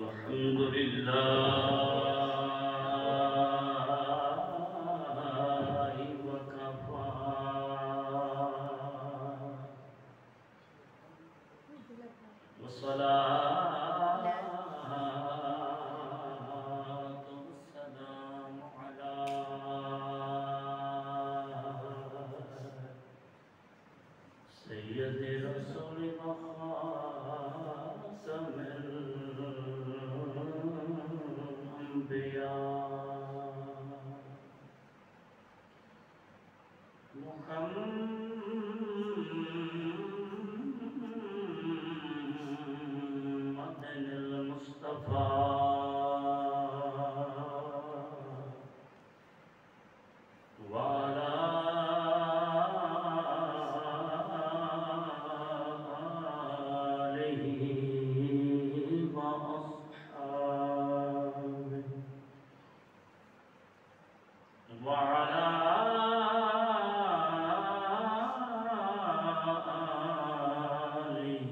الحمد لله وكفى والصلاة والسلام على سيد رسول خاتم الأنبياء محمد المصطفى وعلى وعلى آله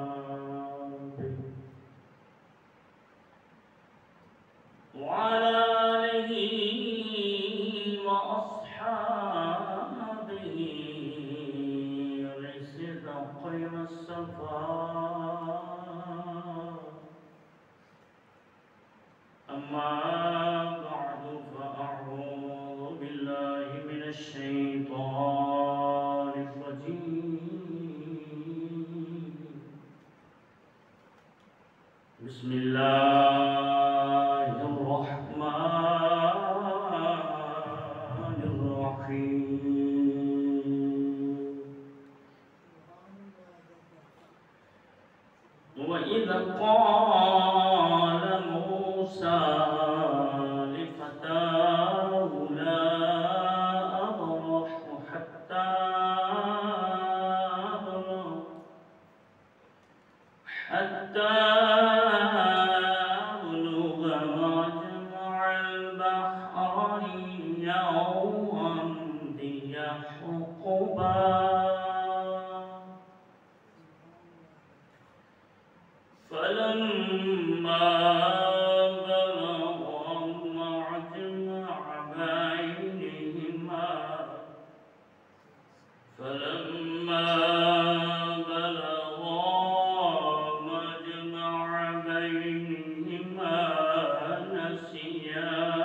وأصحابه وعلى آله وأصحابه لصدق والصفاء أما بعد فأعوذ بالله من الشيطان الرجيم بسم الله الرحمن الرحيم وإذا قال موسى لفتاه لا أبرح حتى أبلغ مجمع البحرين أو أمضي حقبا فلما بلغ مجمع بينهما نسيا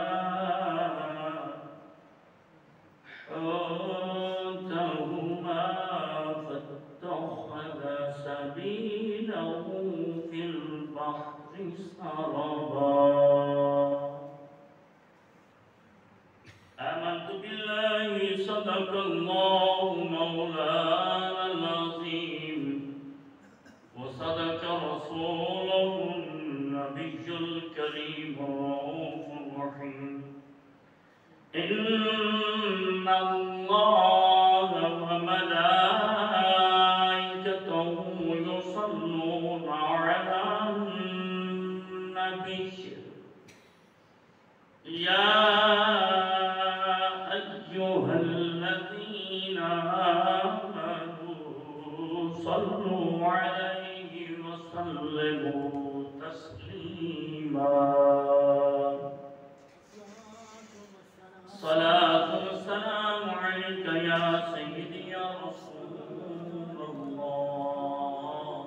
حوتهما فاتخذ سبيله في البحر سربا آمنت بالله صدق الله مولانا العظيم وصدق رسوله النبي الكريم الرؤوف الرحيم إن الله وملائكته يصلون على النبي يا أيها الذين آمنوا صلوا عليه وسلموا تسليما صلاة والسلام عليك يا سيدي يا رسول الله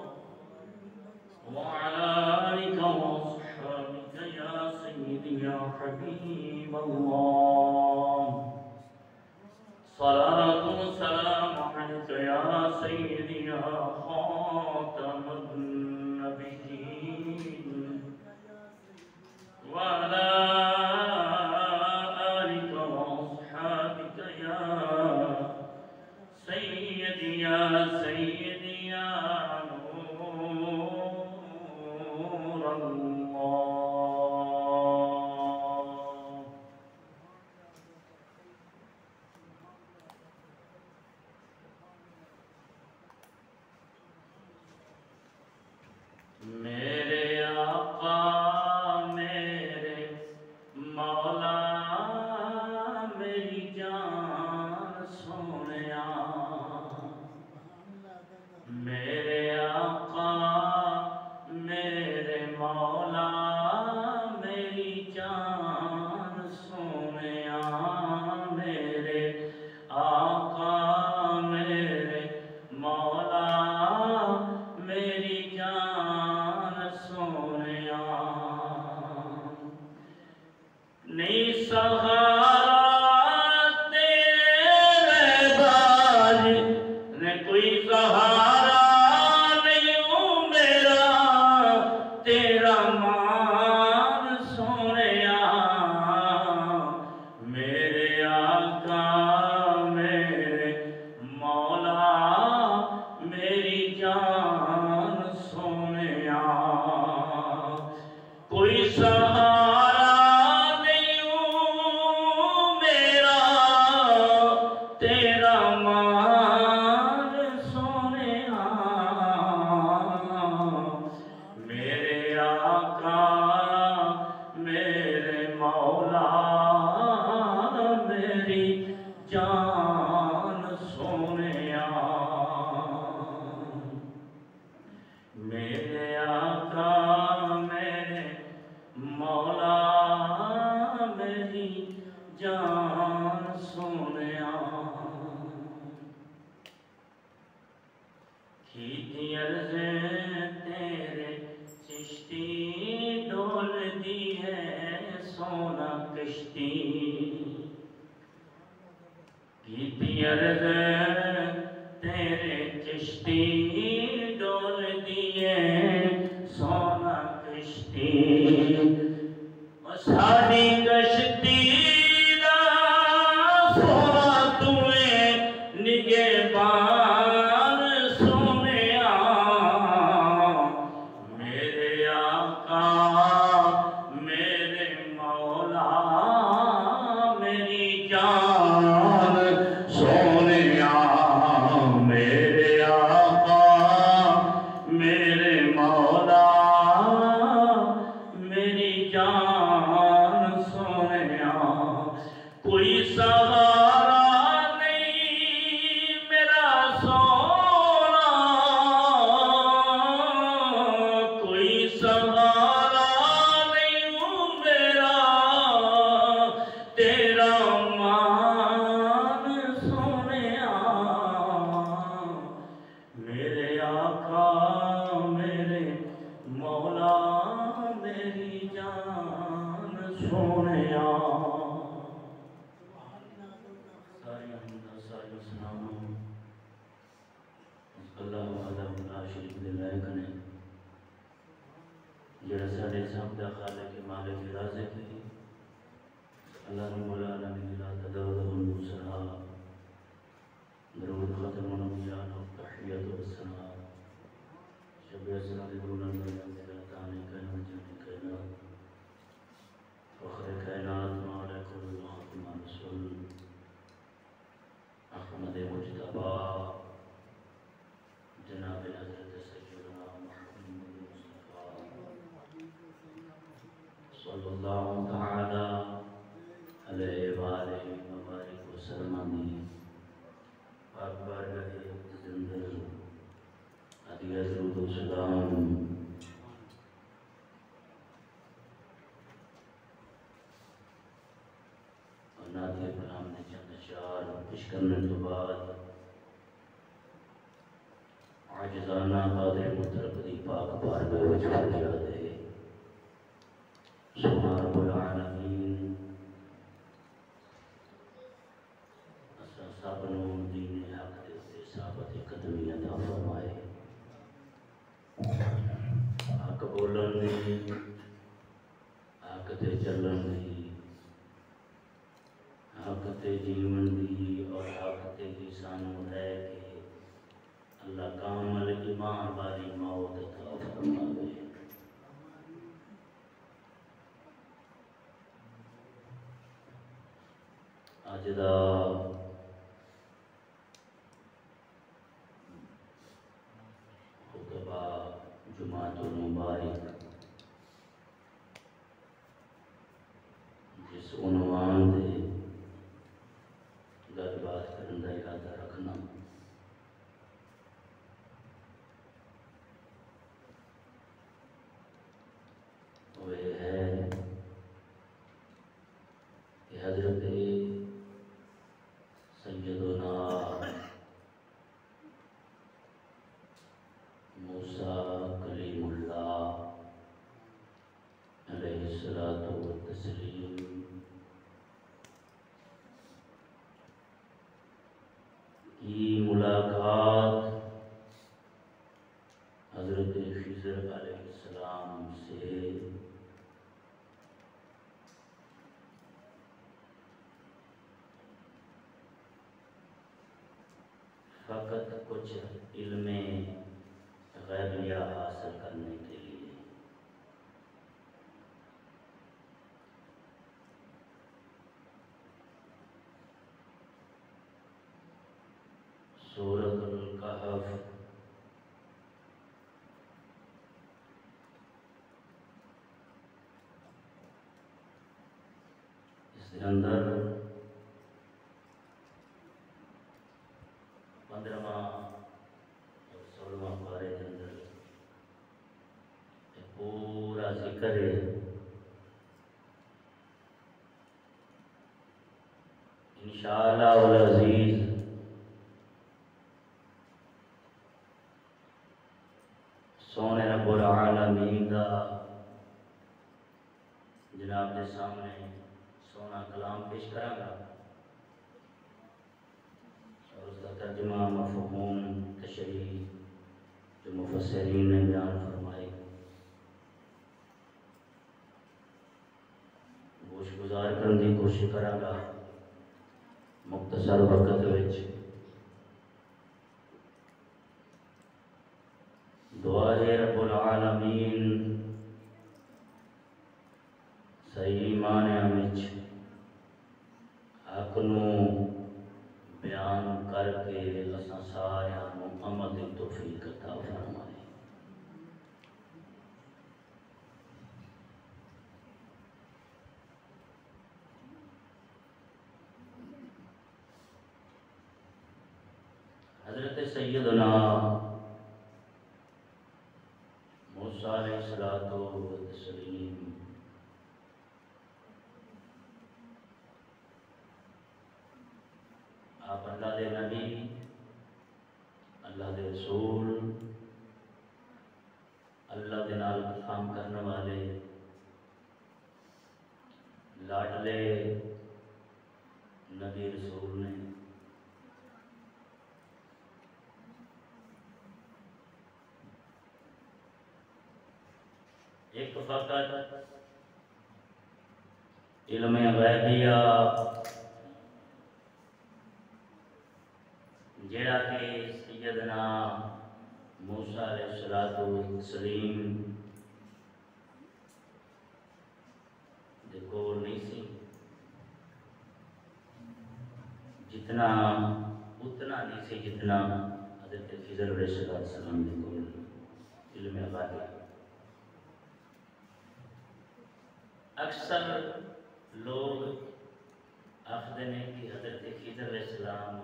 وعلى آلك وأصحابك يا سيدي يا حبيب الله صلاة والسلام عليك يا سيدي يا خاتم النبيين وعلى آلك وأصحابك يا سيدي يا سيدي يا نور الله میرے آقا میرے مولا میری جان سونیا میرے سہارا نہیں ہوں میرا تیرا مان سونیا میرے آقا میرے مولا میری جان سونیا کوئی سہارا نہیں ہوں میرا تیرا مان سونیا میرے آقا میرے مولا میری جان سونیا میرے آقا میرے مولا میری جان سونیا کیتی عرضیں تیرے چشتی ڈول دی ہے سونا کشتی کیتی عرضیں تیرے چشتی ڈول دی ہے سونا کشتی ساڑی کشتی دا سونا تمہیں نگہبان سونیا میرے آقا میرے مولا میری جان سونیا میرے آقا میرے مولا میری جان سونیا کوئی سہارا نہیں میرا سونا کوئی سہارا نہیں ہوں میرا تیرا مان سونیا میرے آقا میرے مولا میری جان سونیا ساری حمد ساری سلام اللہ وحدہ لا شریک للہ کنے جڑا ساڈے سب دا خالق مالک رازق ہے اللہ رب العالمین لا تدعو المرسلا درود ختم الانبیاء والتحیات والسلام شبیہ سناد دولن میرا تانی کائنات جانی کائنات فخر کائنات مولا کل خاتم رسول احمد مجتبی جناب حضرت سیدنا محمد مصطفی صلی اللہ تعالی علیہ وآلہ وبارک وسلم اکبر رہے زندر عدیہ درود و سلام نادی کرام نے چند اشعار پیش کرنے کے بعد عاجزانہ قادر مطلب دی پاک بارگاہ وچ فریاد ہے سبحان رب العالمین اسا سب نو دین حق دے ثابت قدمی عطا فرمائے حق بولن دی حق تے چلن دی حق تے جیون دی اور حق تے سانو رہ کے اللہ کامل ایمان والی موت عطا فرماوے اج دا خطبہ جمعۃ المبارک جس عنوان دے گل بات کرنے کا ارادہ رکھنا وہ ہے کہ حضرت سیدنا موسیٰ کلیم اللہ علیہ الصلوۃ والتسلیم کی ملاقات اندر 15واں اور 16واں پارے کے اندر پورا ذکر ہے انشاءاللہ العزیز سونے رب العالمین دا جناب کے سامنے سونا کلام پیش کروں گا اور اس کا ترجمہ مفہوم تشریح جو مفسرین نے بیان فرمائے گوش گزار کرنے کی کوشش کروں گا مختصر وقت وچ دعا ہے رب العالمین صحیح معنی وچ حق نو بیان کر کے اساں سارے عمل دی توفیق عطا فرمائے۔ حضرت سیدنا موسیٰ علیہ السلام آپ اللہ دے نبی، اللہ دے رسول، اللہ دے نال کام کرنے والے لاڈلے نبی رسول نے ایک فقط علم غیبیہ جڑا کہ سیدنا موسیٰ علیہ السلام دیکھو نہیں سی، جتنا اتنا نہیں سی جتنا حضرت خضر علیہ السلام دیکھو علم غیبیہ۔ اکثر لوگ آخر نے کہ حضرت خضر علیہ السلام،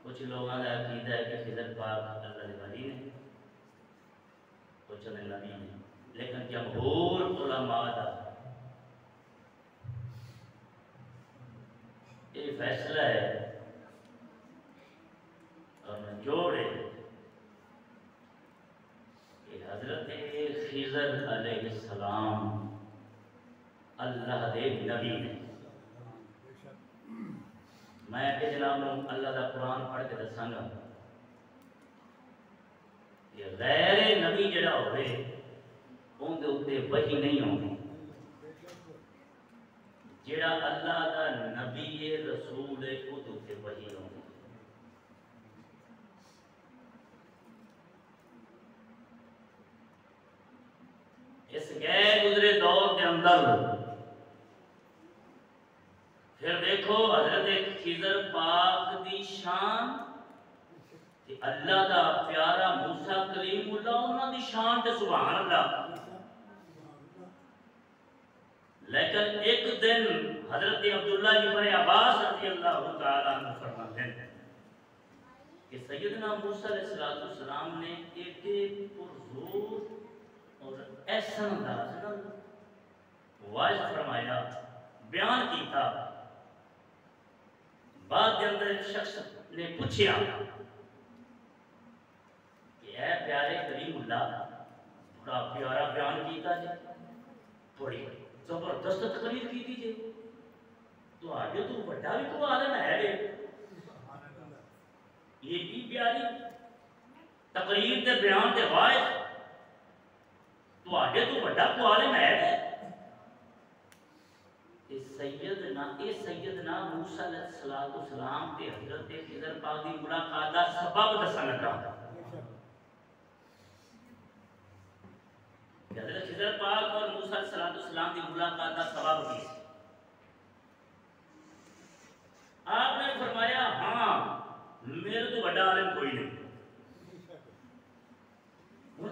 کچھ لوگوں کا عقیدہ ہے کہ خضر پاک اللہ کے ولی نے، کچھ نبی نے، لیکن جمہور علماء دا یہ فیصلہ ہے اور جوڑ ہے کہ حضرت خضر علیہ السلام اللہ دے نبی نے۔ میں کہ جناب اللہ دا قرآن پڑھ کے دساں گا کہ غیر نبی جڑا ہوئے ان دے اوتے وحی نہیں ہوگی، جڑا اللہ دا نبی رسول ہے وہ دے اوتے وحی ہوگی۔ اس غیر گزرے دور کے اندر پھر دیکھو حضرت خضر پاک دی شان تے اللہ دا پیارا موسیٰ کلیم اللہ انہاں دی شان تے سبحان اللہ۔ لیکن ایک دن حضرت عبداللہ ابن عباس رضی اللہ تعالیٰ عنہ فرماتے ہیں کہ سیدنا موسیٰ علیہ السلام نے ایڈے پرزور اور ایسا انداز واضح فرمایا، بیان کیتا۔ بعد کے اندر ایک شخص نے پوچھا کہ اے پیارے کریم اللہ، بڑا پیارا بیان کیتا جی، بڑی زبردست تقریر کی جی، تو آگے تو بڑا بھی کو عالم ہے رے، یہ بھی پیاری تقریر دے بیان دے واضح، تو آگے تو بڑا کو عالم ہے رے۔ سیدنا موسیٰ علیہ السلام تے حضرت خضر پاک دی ملاقات دا سبب دسن لگا۔ حضرت خضر پاک اور موسیٰ علیہ السلام دی ملاقات دا سبب کی، آپ نے فرمایا ہاں میرے تو بڑا عالم کوئی نہیں۔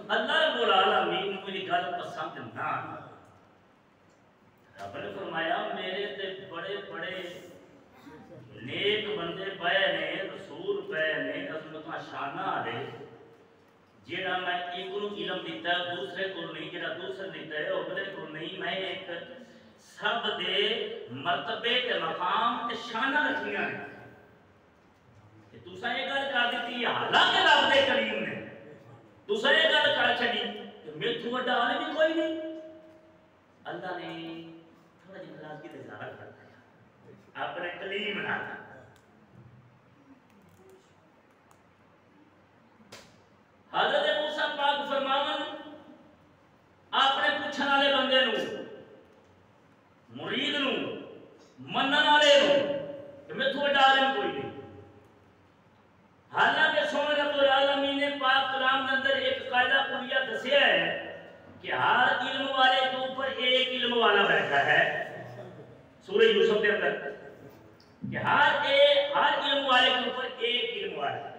اللہ رب العالمین کو یہ گل پسند نہ، رب نے فرمایا میرے تے بڑے بڑے نیک بندے پے نے، رسول پے نے، عظمتاں شاناں والے، جیڑا میں ایک کو علم دیتا ہے دوسرے کو نہیں، جیڑا دوسرے دیتا ہے اگلے کو نہیں، میں ایک سب دے مرتبے تے مقام تے شاناں رکھیاں نے کہ تساں یہ گل کر دیتی حالانکہ رب دے کریم نے تساں یہ گل کر چھڈی کہ میتھوں وڈا عالم بھی کوئی نہیں۔ اللہ نے تھوڑا جی ناراضگی کا اظہار کر دیا اپنے کلیم نال۔ حضرت موسیٰ پاک فرماون اپنے پوچھن والے بندے نو، مرید نو، منن والے نو کہ میتھوں وڈا عالم کوئی نہیں۔ حالانکہ سونے رب العالمین نے پاک کلام کے اندر ایک قاعدہ کلیہ دسیا ہے کہ ہر علم والے کے اوپر ایک علم والا بیٹھا ہے، سورہ یوسف کے اندر کہ ہر علم والے کے اوپر ایک علم والا ہے۔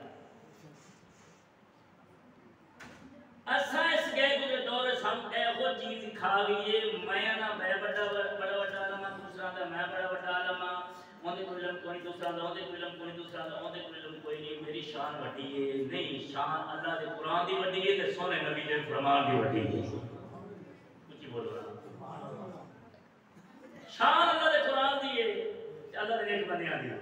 اساں اس گئے گزرے دور ہم ایہو چیز کھا گئیے، میں نہ میں بڑا بڑا عالم ہاں، دوسرا دا میں بڑا بڑا عالم ہاں، اون دے کوئی علم کوئی دوسرا دا، اون دے کوئی علم کوئی دوسرا دا، اون دے کوئی علم کوئی نہیں، میری شان وڈی ہے۔ نہیں، شان اللہ دے قرآن دی وڈی ہے تے سونے نبی دے فرمان دی وڈی ہے۔ کچھ بولو نا، شان اللہ دے قرآن دی ہے تے اللہ دے نیک بندیاں دی ہے۔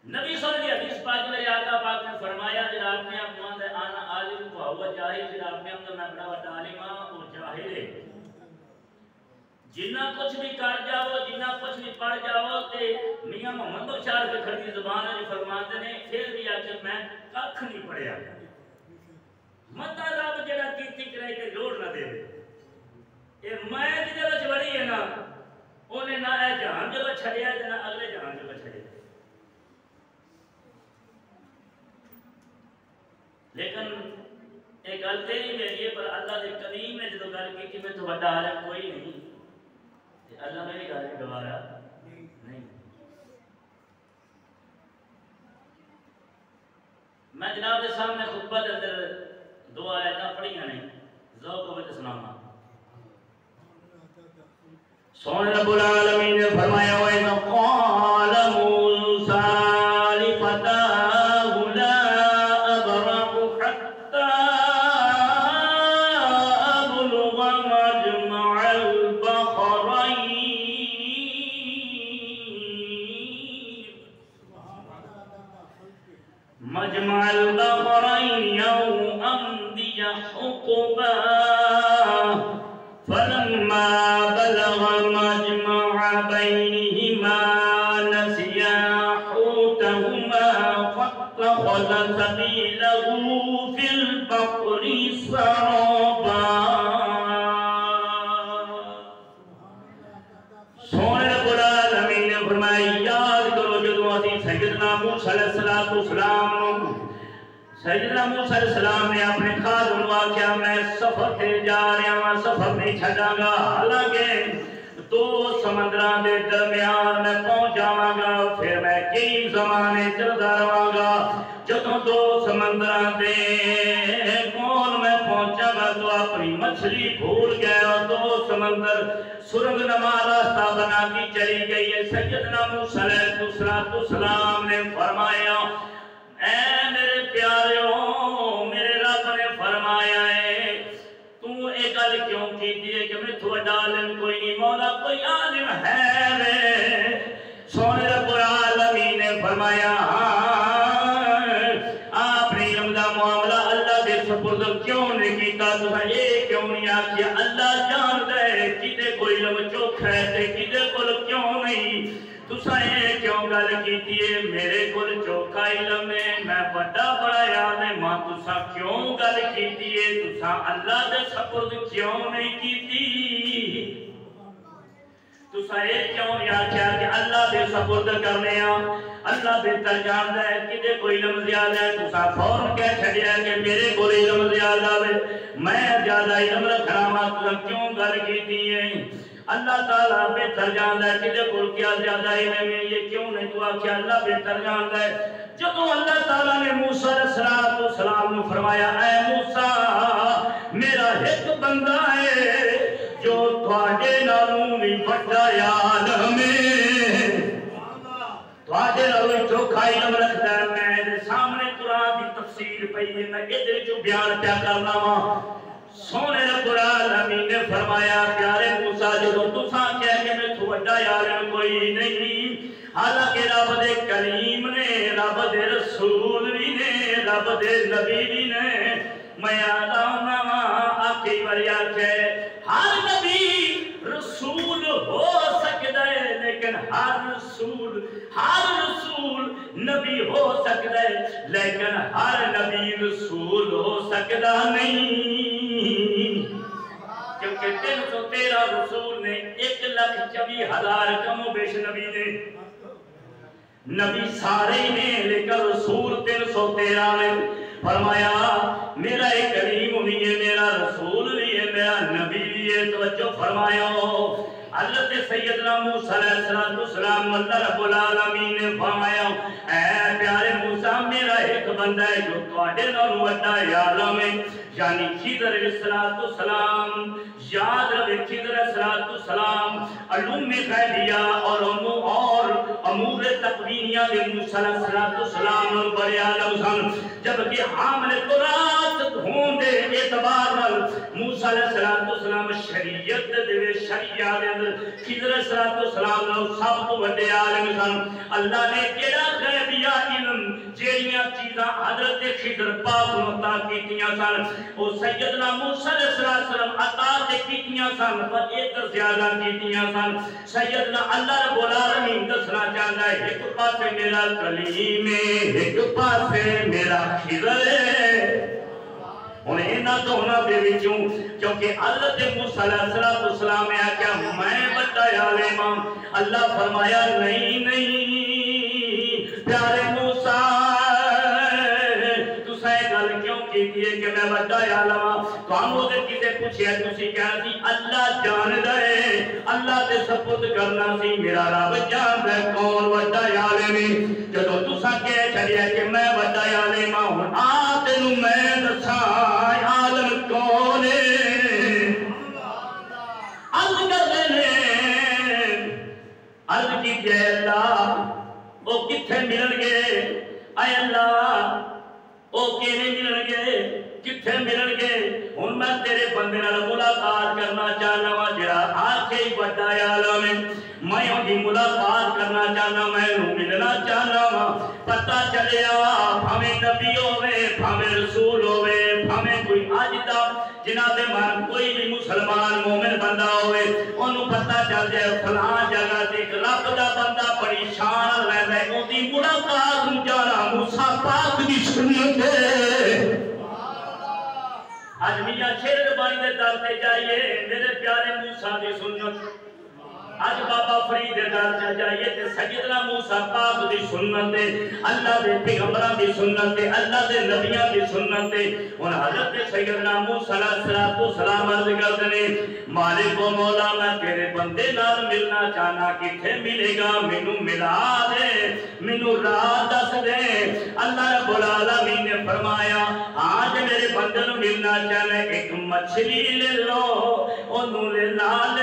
نبی صلی اللہ علیہ حدیث پاک میرے آقا پاک نے فرمایا جڑا اپنے آپ کو آندا ہے انا عالم کو ہوا جاہل، جڑا اپنے آپ کو میں بڑا بڑا عالم ہاں وہ جاہل ہے۔ جنہ کچھ بھی کر جاؤ، جنہ کچھ بھی پڑھ جاؤ تے میاں محمد بخشار کے کھڑی زبان ہے فرماتے نے پھر بھی آ کے میں کھ نہیں پڑھیا، متا رب جڑا کیتی کرے کے لوڑ نہ دے، اے میں جدے وچ وڑی ہے نا اونے نہ اے جہان جو چھڑیا تے نہ اگلے جہان جو چھڑیا۔ لیکن ایک گل تیری میری ہے پر اللہ دے کلیم نے جدو گل کی کہ میں تو بڑا عالم کوئی نہیں، اللہ میری گل گوارا نہیں۔ میں جناب کے سامنے خطبہ کے اندر دو آیتاں پڑھیاں نے، ذوق وچ سناواں۔ سونے رب العالمین نے فرمایا وَإِذْ قَالَ مُوسَىٰ لِفَتَاهُ لَا أَبْرَحُ حَتَّىٰ أَبْلُغَ مَجْمَعَ الْبَحْرَيْنِ أَوْ أَمْضِيَ حُقُبًا فَلَمَّا بَلَغَ مَجْمَعَ بَيْنِهِمَا نَسِيَا حُوتَهُمَا فَاتَّخَذَ سَبِيلَهُ فِي الْبَحْرِ سَرَبًا۔ سونے رب العالمین نے فرمایا یاد کرو جدو اسی سیدنا موسیٰ علیہ السلام سیدنا موسیٰ علیہ السلام نے اپنے خادم کو آخیا میں سفر تے جا رہا ہوں، سفر نہیں چھڈاں گا، حالانکہ دو سمندراں دے درمیان میں پہنچ جاواں گا، پھر میں کئی زمانے چلدا رہاں گا۔ جدوں دو سمندراں دے کول میں پہنچا گا تو اپنی مچھلی بھول گیا اور دو سمندر سرنگ نما راستہ بنا کے چلی گئی ہے۔ سیدنا موسیٰ علیہ السلام نے فرمایا اے میرے پیاریوں، میرے رب نے فرمایا ہے تو ایک گل کیوں کیتی ہے کہ میں تو بڑا عالم کوئی نہیں، مولا کوئی عالم ہے رے؟ سونے رب العالمین نے فرمایا اپنے علم دا معاملہ اللہ دے سپرد کیوں نہیں کیتا؟ تو یہ کیوں نہیں آکھیا اللہ جاندا ہے کدے کوئی علم چوکھا ہے تے کدے کول کیوں نہیں؟ تساں یہ کیوں گل کیتی ہے میرے کول چوکھا علم ہے، میں بڑا بڑا عالم ہاں، تساں کیوں گل کیتی ہے؟ تساں اللہ دے سپرد کیوں نہیں کیتی؟ تساں یہ کیوں نہیں آکھیا کہ اللہ دے سپرد کرنے ہاں؟ اللہ بہتر جاندا ہے کدے کوئی علم زیادہ ہے، تساں فوراً کہہ چھڈیا کہ میرے کول علم زیادہ ہے، میں زیادہ علم رکھنا وا، تساں کیوں گل کیتی ہے؟ اللہ تعالیٰ بہتر جاندا ہے کدے کول کیا زیادہ علم ہے، یہ کیوں نہیں تو آکھیا اللہ بہتر جاندا ہے۔ جدوں اللہ تعالیٰ نے موسیٰ علیہ السلام نے فرمایا اے موسیٰ میرا ایک بندہ ہے جو تواڈے نالوں بھی بڑا عالم ہے، اوکھا علم رکھتا ہے میں سامنے قرآن دی تفسیر پئی ہے میں ادھر جو بیان پیا کرنا وا سونے رب العالمین نے فرمایا پیارے موسیٰ جدو تساں کہہ کہ میں تو وڈا عالم کوئی نہیں حالانکہ رب دے کلیم نے رب دے رسول بھی نے رب دے نبی بھی نے میں آدھاؤنا آخری وریا کہ ہر نبی رسول ہو سکتا ہے لیکن ہر رسول نبی ہو سکتا ہے لیکن ہر نبی رسول ہو سکتا نہیں کیونکہ 313 رسول نے 1,24,000 کم و بیش نبی نے نبی سارے ہی نے لیکن رسول 313 نے فرمایا میرا ایک کریم بھی ہے میرا رسول بھی ہے میرا نبی بھی ہے توجہ فرمایا حضرت سیدنا موسیٰ علیہ السلام اللہ رب العالمین نے فرمایا اے پیارے موسیٰ میرا ایک بندہ ہے جو تواڈے نال وڈا عالم ہے یعنی خضر علیہ السلام یاد رہے خضر علیہ السلام علوم غیبیہ اور امور تقوینیہ دے موسیٰ علیہ السلام بڑے عالم سن جبکہ حامل تورات ہون دے اعتبار نال موسیٰ علیہ السلام شریعت دے شریعہ دے اندر خضر علیہ السلام نال سب تو بڑے عالم سن اللہ نے کیڑا غیبیہ علم جیڑیاں چیزاں حضرت خضر پاک نوں عطا کیتیاں سن او سیدنا موسیٰ علیہ السلام عطا تے کیتیاں سن پر ایک زیادہ کیتیاں سن سیدنا اللہ رب العالمین دسنا چاہتا ہے ایک پاسے میرا کلیم ہے ایک پاسے میرا خضر ہے انہیں اینا تو ہونا دے وچوں کیونکہ حضرت موسیٰ علیہ السلام نے کیا میں بڑا عالم اللہ فرمایا نہیں پیارے موسیٰ کہ میں بڑا عالم تو ہم وہ کسے پوچھے تسی کہنا سی اللہ جان دے اللہ تے سپرد کرنا سی میرا رب جان دے کون بڑا عالم ہے جدو تساں کہہ چھڑیا کہ میں بڑا عالم ہوں آ تینوں میں دساں عالم کون ہے عرض کر دے عرض کی جے اللہ وہ کتھے ملن گے اے اللہ او کیویں ملن گے کتھے ملن گے ہن میں تیرے بندے نال ملاقات کرنا چاہنا وا جڑا آکھے ہی بڑا عالم ہے میں اودی ملاقات کرنا چاہنا میں ملنا چاہنا وا پتہ چلیا بھاویں نبی ہوے بھاویں رسول ہوے بھاویں کوئی اج دا جناب مان کوئی بھی مسلمان مومن بندہ ہوے اونوں پتہ چل جائے فلاں جگہ تے رب دا بندہ بڑی شان رہندا ہے اودی ملاقات نوں جانا موسیٰ پاک دی سنت ہے آج میاں شیر ربانی دے در تے جائیے میرے پیارے موسیٰ دی سنت آج بابا فرید دے در جائیے تے سیدنا موسیٰ پاک دی سنت ہے اللہ دے پیغمبران دی سنت ہے اللہ دے نبیان دی سنت ہے ان حضرت سیدنا موسیٰ علیہ السلام عرض کرتے ہیں مالک و مولا میں تیرے بندے نال ملنا چاہنا کتھے ملے گا مینوں ملا دے مینوں راہ دس دے اللہ رب العالمین نے فرمایا آج میرے بندے نوں ملنا چاہنا ایک مچھلی لے لو اونوں لے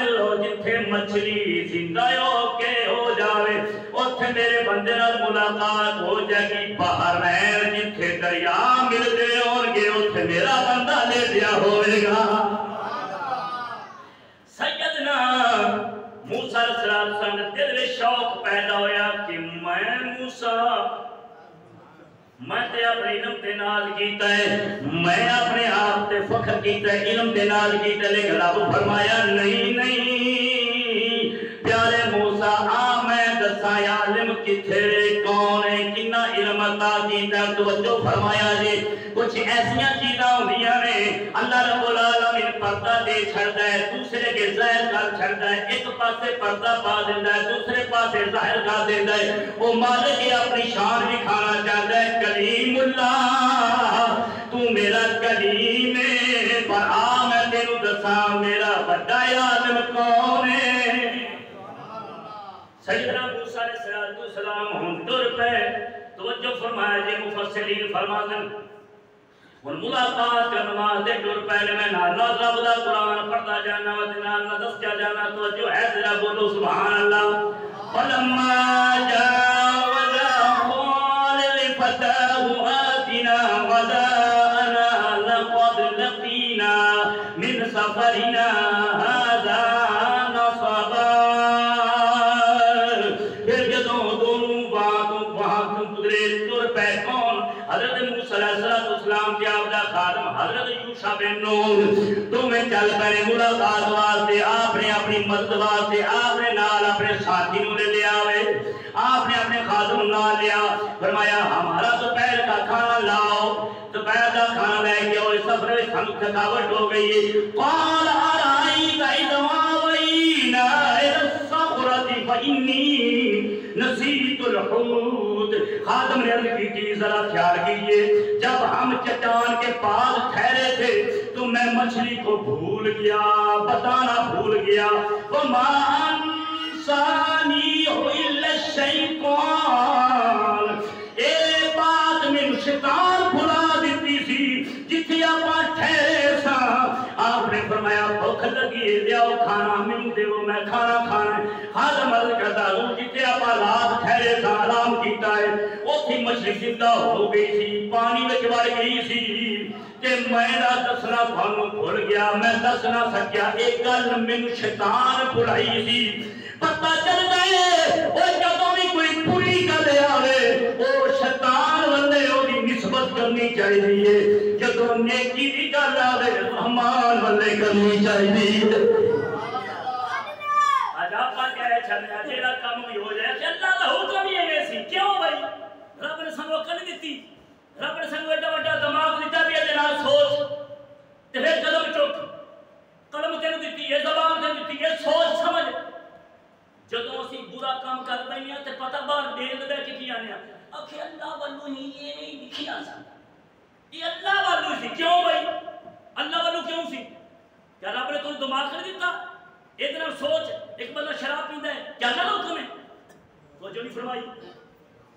لو جتھے مچھلی زندہ ہو جاوے اتھے میرے بندے نال ملاقات ہو جائے گی باہر رہن جتھے دریا مل دے ہون گے اتھے میرا بندہ لے دیا ہوئے گا سیدنا موسیٰ علیہ السلام دل میں شوق پیدا ہویا کہ میں موسیٰ میں تے اپنے علم تے ناز کیتا ہے میں اپنے آپ تے فخر کیتا ہے علم تے ناز کیتا ہے لیکن رب فرمایا نہیں پیارے موسیٰ میں دساں عالم کتھے کون ہے کنا علم عطا کیتا توجہ فرمایا جی کچھ ایسیاں چیزاں ہوندیاں نے اللہ رب العالمین پردہ دے چھڑدا ہے دوسرے کے ظاہر کر چھڑدا ہے ایک پاسے پردہ پا دیندا ہے دوسرے پاسے ظاہر کر دیندا ہے وہ مالک اپنی شان دکھانا چاہتا ہے کلیم اللہ تو میرا کلیم ہے پر میں تینوں دساں میرا بڑا عالم کون ہے سیدنا موسیٰ علیہ السلام ہم ٹر پہ توجہ فرمایا جی مفسرین فرماتے ہیں ان ملاقات کا نماز دے ٹر پہلے میں نال رب دا قرآن پڑھتا جانا و نال دستا جانا توجہ ہے ذرا بولو سبحان اللہ فلما جاوزہ علينا غداءنا لقد لقينا من سفرنا هذا نصبا. پھر جدوں دونوں وہاں گزرے تر پے کون؟ حضرت موسیٰ علیہ السلام کے آپ دا خادم حضرت یوشع بن نون تو میں چل پہنے ملاقات واسطے آپ نے اپنی مدد واسطے آپ نے نال اپنے ساتھی نوں لے لیا ہوئے آپ نے اپنے خادم نال لیا فرمایا ہمارا دوپہر کا کھانا لاؤ. دوپہر کا کھانا لے کے اور سفر میں ہم تھکاوٹ ہو گئی. قال ارائیت اذ آوینا الی الصخرۃ فإنی نسیت الحوت. خادم نے عرض کی تھی ذرا خیال کیجئے جب ہم چٹان کے پاس ٹھہرے تھے تو میں مچھلی کو بھول گیا بتانا بھول گیا. وما انسانی الا الشیطان. اے بات میں شیطان بھلا دیتی سی جتھے آپ ٹھہرے سا. آپ نے فرمایا بھوک لگی لیاؤ کھانا مینوں دیو میں کھانا کھانا ہے. خادم عرض کرتا ہوں جتھے آپ رات ٹھہرے سا آرام کیتا ہے اوتھے مچھلی زندہ ہو گئی سی پانی وچ وڑ گئی سی تے میں دسنا تھانوں بھول گیا میں دس نہ سکیا. ایک گل مینوں شیطان بھلائی سی. پتہ چلدا ہے او جدوں بھی کوئی بری گل آوے او شیطان والے اودی نسبت کرنی چاہیے. جدوں نیکی دی گل آوے رحمان والے کرنی چاہیے. آج آپ کہہ چھڑیا جیڑا کام بھی ہو جائے کہ اللہ دا حکم ہی ہے سی. کیوں بھائی رب نے سانو عقل نہیں دتی. رب نے سانو ایڈا وڈا دماغ دتا بھی ادے نال سوچ تے پھر قدم چک قلم تینوں دتی ہے زبان تینوں دتی ہے سوچ سمجھ. جدوں اسی برا کام کر پئیاں تے پتہ باہر دل دے کے کی آنے آکھے اللہ والو ہی یہ نہیں لکھیا سی. یہ اللہ والو سی. کیوں بھائی اللہ والو کیوں سی؟ کیا رب نے تو دماغ کر دیتا؟ ادھر سوچ ایک بندہ شراب پیندا ہے کیا اللہ کا حکم ہے؟ توجہ نہیں فرمائی.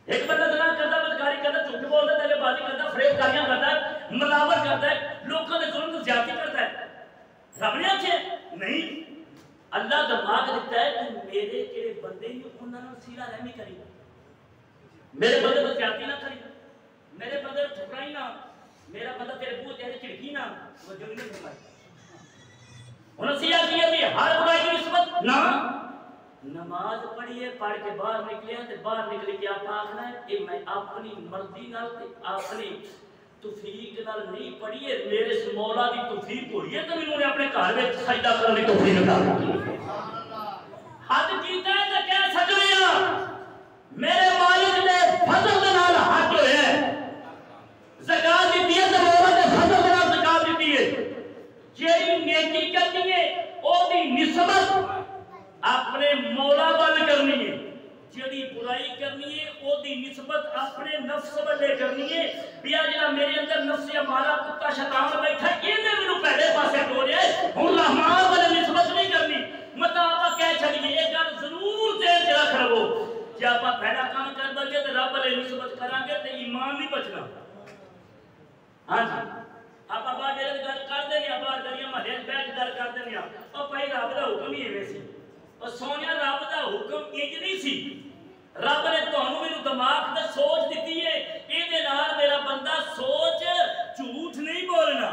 ایک بندہ زنا کرتا بدکاری کرتا جھوٹ بولتا دغے بازی کرتا فریب کاریاں کرتا ہے ملاوٹ کرتا ہے لوگوں کے ظلم سے زیادتی کرتا ہے. رب نے آکھے نہیں. اللہ دماغ دیتا ہے کہ میرے جڑے بندے ہیں انہاں نال سیرا رحمی کری میرے بندے کو زیادتی نہ کری میرے بندے کو ٹھکرائی نہ میرا بندہ تیرے بوہ تیرے چڑکی نہ. توجہ نہیں فرمائی. انہوں نے کیا کہ ہر برائی کی نسبت نہ نماز پڑھیے پڑھ کے باہر نکلے تے باہر نکل کے آپ آکھنا ہے کہ میں اپنی مرضی نال تے اپنی توفیق نال نہیں پڑھیے میرے مولا دی توفیق ہوئی ہے تے انہوں نے اپنے گھر وچ سجدہ کرنے کی توفیق عطا کی. حج کیتا ہے تے کہہ سکدے ہاں میرے مالک نے فضل دے نال حج ہویا ہے. زکات دی تے مولا نے فضل دے نال زکات دی ہے. جیڑی نیکی کرنی ہے او دی نسبت اپنے مولا وال کرنی ہے. جیڑی برائی کرنی ہے او دی نسبت اپنے نفس والے کرنی ہے. بیا جڑا میرے اندر نفس ہمارا کتا شیطان بیٹھا اینے مینوں پہلے پاسے ٹوریا ہے ہن رحمان والے نسبت نہیں کرنی. مت آپ کہہ چھڑیے یہ گل ضرور ذہن چ رکھ لو جے آپ پہلا کام کر دے تے رب والے نسبت کران گے تے ایمان نہیں بچنا. ہاں جی آپ باہر گل کر دیں باہر گلیاں محلے بیٹھ گل کر دیں اور بھائی رب کا حکم ہی ایویں سی. اور سونے رب کا حکم انج نہیں سی. رب نے تانوں مینوں دماغ تے سوچ دتی ہے ایدے نال میرا بندہ سوچ جھوٹ نہیں بولنا.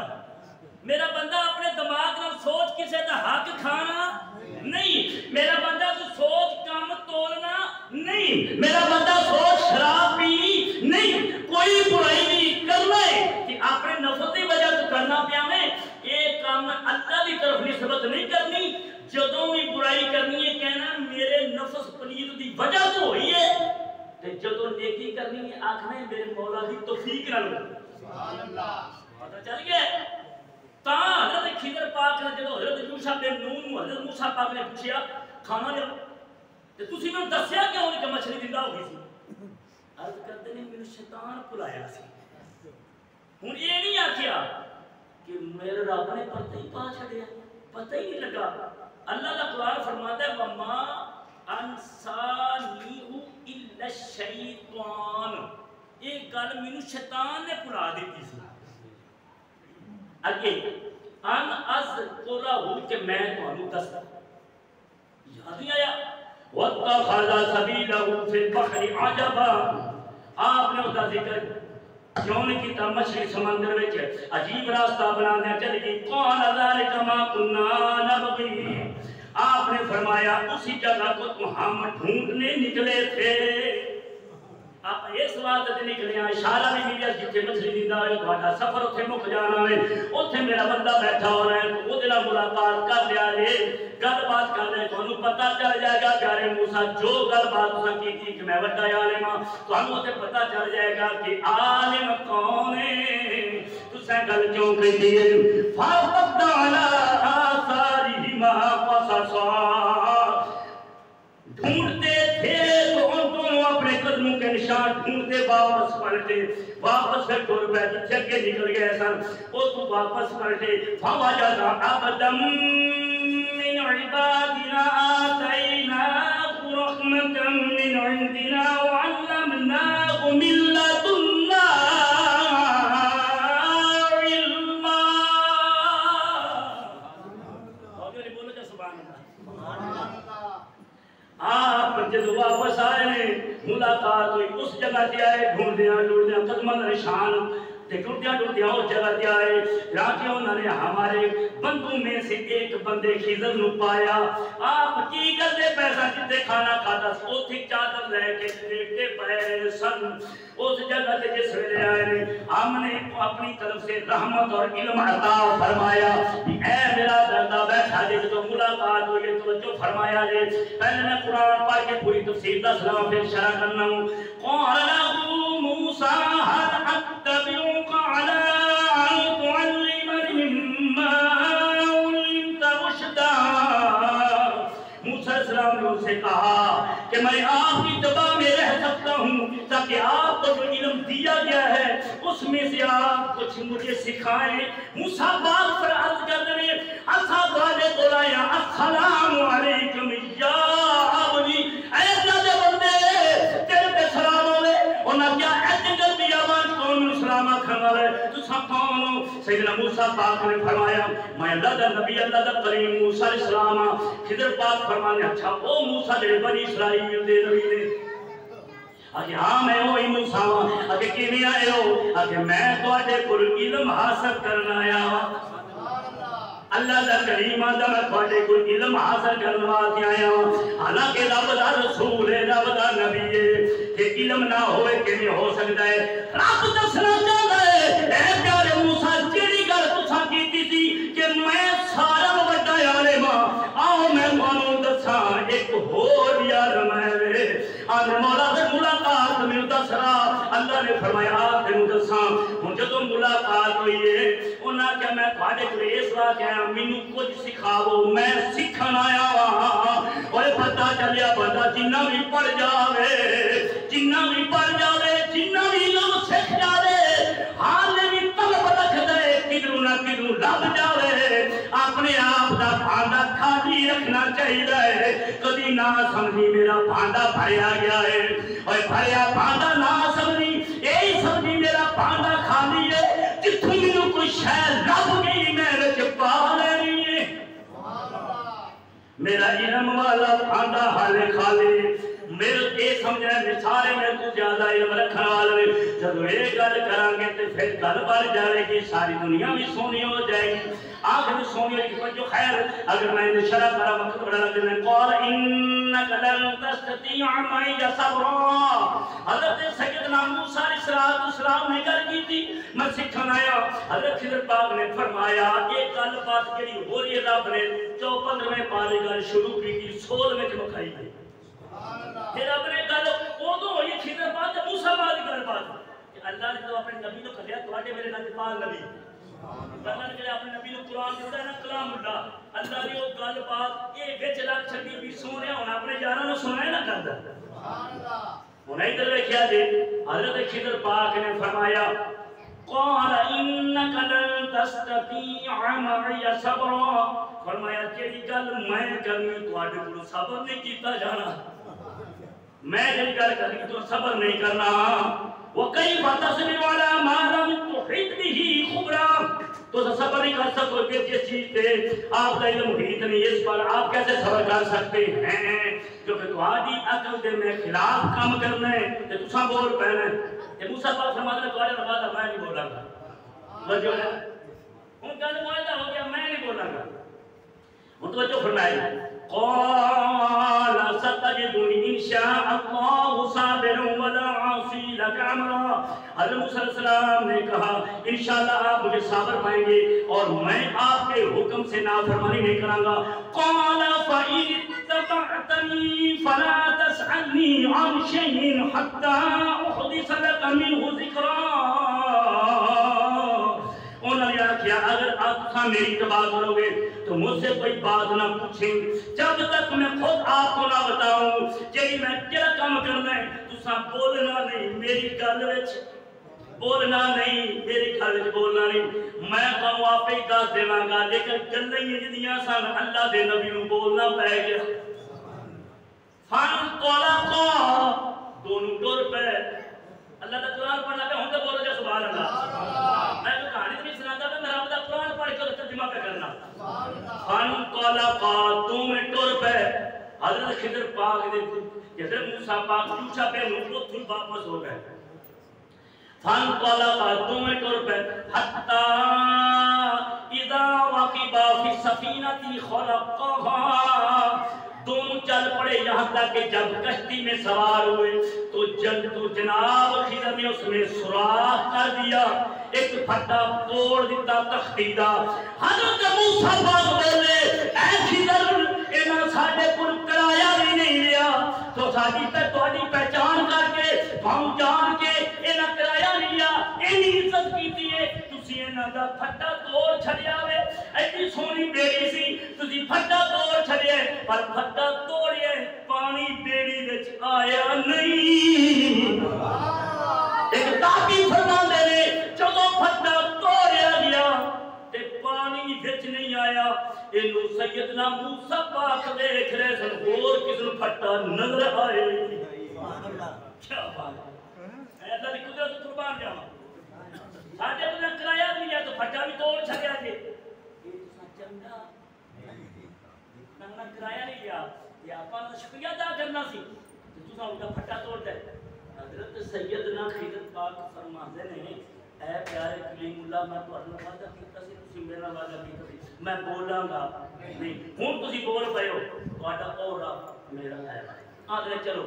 میرا بندہ اپنے دماغ نال سوچ کسے دا حق کھانا نہیں. میرا بندہ تو سوچ کام تولنا نہیں. میرا بندہ سوچ شراب پینی نہیں. کوئی برائی نہیں کرنا ہے کہ اپنے نفس کی وجہ سے کرنا پیا میں یہ کام اللہ کی طرف نسبت نہیں کرنی. جدوں بھی برائی کرنی ہے کہنا میرے نفس پلید کی وجہ سے ہوئی ہے تے جدوں نیکی کرنی ہے آکھنا ہے میرے مولا کی توفیق نال. سبحان اللہ. پتہ چل گیا. تا حضرت خضر پاک نے جدوں حضرت یوشع بن نون نوں حضرت موسیٰ پاک نے پوچھیا کھانا لیا تے تسی میں دسیا کیوں کہ مچھلی زندہ ہو گئی سی. عرض کرتے نے مینوں شیطان بلایا سی. ہن یہ نہیں آکھیا کہ میرے رب نے پتہ ہی پا چھڑیا پتہ ہی نہیں لگا. اللہ کا قرآن فرماتا ہے وما انسانی الا الشیطان. یہ گل مینوں شیطان نے بلا دیتی سی. اگے ان اذکرہ کہ میں تانوں دسدا یاد نہیں آیا واتخذ سبیلہ فی البحر عجبا. آپ نے اس کا ذکر کیوں نے کیتا مشرق سمندر وچ عجیب راستہ بنانے چل گئی قال ذلك ما كنا نبغي آپ نے فرمایا اسی جگہ کو تو ہم ڈھونڈنے نکلے تھے آپ اس بات سے نکلے ہیں اشارہ بھی ملیا جتنے مچھلی دیندہ ہے تھوڑا سفر اتنے مک جانا ہے اتنے میرا بندہ بیٹھا ہو رہا ہے وہ دلہ ملاقات کر لیا ہے گل بات کر رہے تو انہوں پتہ چل جائے گا پیارے موسیٰ جو گل بات اسا کی تھی کہ میں وڈا عالم ہاں تو ہم اسے پتہ چل جائے گا کہ عالم کون ہے تو سے گل کیوں کہی دیئے فَقَدْ عَلَىٰ آثَارِهِمَا قَصَصًا ڈھونڈتے تھے تو ان دونوں اپنے قدموں کے نشان ڈھونڈتے واپس پلٹے واپس سے ٹور پہ جتھے کے نکل گئے سن وہ تو واپس پلٹے فَوَجَدَ عَبْدًا مِّنْ عِبَادِنَا آتَيْنَاهُ رَحْمَةً مِّنْ عِنْدِنَا وَعَلَّمْنَاهُ مِن لَّدُنَّا عِلْمًا بولو جا سبحان اللہ آپ جب واپس آئے ملاقات ہوئی اس جگہ تے آئے ڈھونڈیاں قدمہ نشان ٹوٹیاں اس جگہ تے آئے راکہ انہوں نے ہمارے بندوں میں سے ایک بندے خضر نو پایا آپ کی کرتے پیسہ جتے کھانا کھاتا وہ تھی چادر لے کے لیٹے پائے سن اس جگہ تے جس ویلے آئے ہم نے اپنی طرف سے رحمت اور علم عطا فرمایا اے میرا بندہ بیٹھا دے تو ملاقات ہوئی توجہ فرمایا دے پہلے میں قرآن پاک کی پوری تفسیر دا سلام پھر شرح کرنا ہوں قال له موسیٰ هل اتبعك على أن تعلمني مما علمت رشدا موسیٰ علیہ السلام نے اسے کہا کہ میں آپ کی اتباع میں رہ سکتا ہوں تاکہ آپ کو جو علم دیا گیا ہے اس میں سے آپ کچھ مجھے سکھائیں موسیٰ بات پر عرض کر دیں اصحاب والے دولایا السلام علیکم یا عبدی اے اللہ دے بندے تیرے پہ سلام علیہ انہاں کیا اعتقاد دیا آواز کون سلام آکھن والے تو سب کون ہو سیدنا موسیٰ پاک نے فرمایا میں اللہ دا نبی اللہ دا کریم موسیٰ علیہ السلام خضر پاک فرمانے اچھا او موسیٰ دے بنی اسرائیل دے نبی نے آگے ہاں میں وہی موسیٰ آگے کیویں آئے ہو آگے میں تو آجے کل علم حاصل کرنا آیا اللہ دا کریم آدھا میں تھوڑے کو علم حاصل کرنا آیا حالانکہ رب دا رسول ہے رب دا نبی ہے کہ علم نہ ہوئے کہ نہیں ہو سکتا ہے رب دسنا چاہتا ہے اے پیارے موسیٰ جیڑی گل تساں کیتی تھی کہ میں سارا بڑا عالم آؤ میں تانوں دساں ایک ہور عالم ہے آج مولا سے ملاقات میں دسرا اللہ نے فرمایا تینوں دساں ہن جدوں ملاقات ہوئی ہے انہاں کہ میں تھوڑے کو اس بات کہ مینوں کچھ سکھاؤ میں سکھن آیا ہاں اور پتہ چلیا بندہ جنہ بھی پڑھ جاوے جنہ بھی علم سکھ جاوے حال بھی طلب رکھ دے کدھروں نہ کدھروں لب جاوے اپنے آپ دا بھانڈا خالی رکھنا چاہیے کبھی نہ سمجھی میرا بھانڈا بھریا گیا ہے اور بھریا بھانڈا نہ سمجھی یہی سمجھی میرا بھانڈا خالی ہے جتوں مینوں کوئی شے لب گئی میں وچ پا لینی ہے میرا علم والا بھانڈا حالے خالی میرے یہ سمجھنا ہے سارے میرے کو زیادہ علم رکھنے والے جب یہ گل کریں گے تو پھر گل بڑھ جائے گی ساری دنیا بھی سونی ہو جائے گی آخر سونی ہوئی کہ جو خیر اگر میں نے شرح کرا وقت بڑا لگے میں قال انک لن تستطیع معی صبرا حضرت سیدنا موسیٰ علیہ السلام نے گل کی تھی میں سکھن آیا حضرت خضر پاک نے فرمایا ایک گل بات کری ہو رہی ہے رب نے 15ویں پارے گل شروع کی تھی 16 میں مکائی گئی پھر اپنے گل اوہ ہوئی خضر پاک موسیٰ بات گل بات کہ اللہ نے تو اپنے نبی کو کہا تو آٹے میرے نجپال نبی اللہ نے کہا اپنے نبی کو قرآن دیتا ہے نا کلام اللہ اللہ نے وہ گل بات یہ وچ رکھ چھڈی بھی سونے ہونا اپنے یاراں نوں سنائے نہ کردا انہیں ادھر ویکھیا جی حضرت خضر پاک نے فرمایا قال انک لن تستطیع معی صبرا فرمایا جیڑی گل میں کرنی تواڈے کول صبر نہیں کیتا جانا میں جیڑی گل کرنی تو صبر نہیں کرنا وَكَيْفَ تَصْبِرُ عَلَى مَا لَمْ تُحِطْ بِهِ خُبْرًا تو صبر نہیں کر سکو پھر جس چیز پہ آپ کا علم محیط نہیں اس پر آپ کیسے صبر کر سکتے ہیں کیونکہ تمہاری عقل دے میں خلاف کام کرنا ہے کہ تساں بول پہنا کہ موسیٰ پاک فرماتے ہیں تمہارے بعد میں نہیں بولاں گا وجہ ہے ان کا معاہدہ ہو گیا میں نہیں بولاں گا متوجہ فرمائے قال ستجدني ان شاء الله صابرا ولا عاصي لك امرا حضرت موسیٰ علیہ السلام نے کہا انشاءاللہ آپ مجھے صابر پائیں گے اور میں آپ کے حکم سے نافرمانی نہیں کروں گا قال فإن اتبعتني فلا تسألني عن شيء حتى أحدث لك منه ذكرا انہوں نے کیا اگر آپ میری اتباع کرو گے تو مجھ سے کوئی بات نہ پوچھیں جب تک میں خود آپ کو نہ بتاؤں کہ میں کیا کام کرنا ہے تساں بولنا نہیں میری گل وچ بولنا نہیں میری گل وچ بولنا نہیں میں کہوں آپ ہی دس دیواں گا لیکن گلاں ہی جدیاں سن اللہ دے نبی نوں بولنا پے گیا فانطلقا دونوں ٹر پے اللہ دا قرآن پڑھنا پہ ہوں تو بولو جا سبحان اللہ میں تو کہانی نہیں سناتا پہ میرا دا قرآن پڑھ کے ترجمہ پہ کرنا فانطلقا دونوں ٹر پے حضرت خضر پاک نے حضرت موسیٰ پاک پوچھا پہ نو تھن واپس ہو گئے فانطلقا دونوں ٹر پے حتی اذا وقبا فی السفینۃ خلقها دونوں چل پڑے یہاں تک کہ جب کشتی میں سوار ہوئے تو جناب خضر نے اس میں سوراخ کر دیا ایک پھٹا توڑ دیتا تختی دا حضرت موسیٰ پاک بولے اے خضر انہاں ساڈے کول کرایا بھی نہیں لیا تو ساڈی تے تہاڈی پہچان کر کے ہم جان کے انہاں کرایا نہیں لیا اینی عزت کیتی ہے تسی انہاں دا پھٹا توڑ چھڈیا وے ایڈی سونی بیڑی سی تسی پھٹا توڑ چھڈیا پر پھٹا توڑیا پانی بیڑی وچ آیا نہیں ایک تاکہ فرما دے نے جدوں پھٹا توڑیا گیا تے پانی وچ نہیں آیا اینو سیدنا موسیٰ پاک دیکھ رہے سن اور کس نوں پھٹا نظر آئے سبحان اللہ کیا بات ہے اللہ دی قدرت قربان جاواں ساڈے تو کرایا بھی ہے تو پھٹا بھی توڑ چھڈیا جے یہ تساں چنگا نہ کرایا نہیں لیا یہ اپنا شکریہ ادا کرنا سی تساں ان کا پھٹا توڑ دے حضرت سیدنا خضر پاک فرماتے ہیں اے پیارے کلیم اللہ میں تہاڈے نال وعدہ کیتا سی تسی میرے نال وعدہ کیتا سی میں بولاں گا نہیں ہن تسی بول پئے ہو تہاڈا اور میرا ہے آگے چلو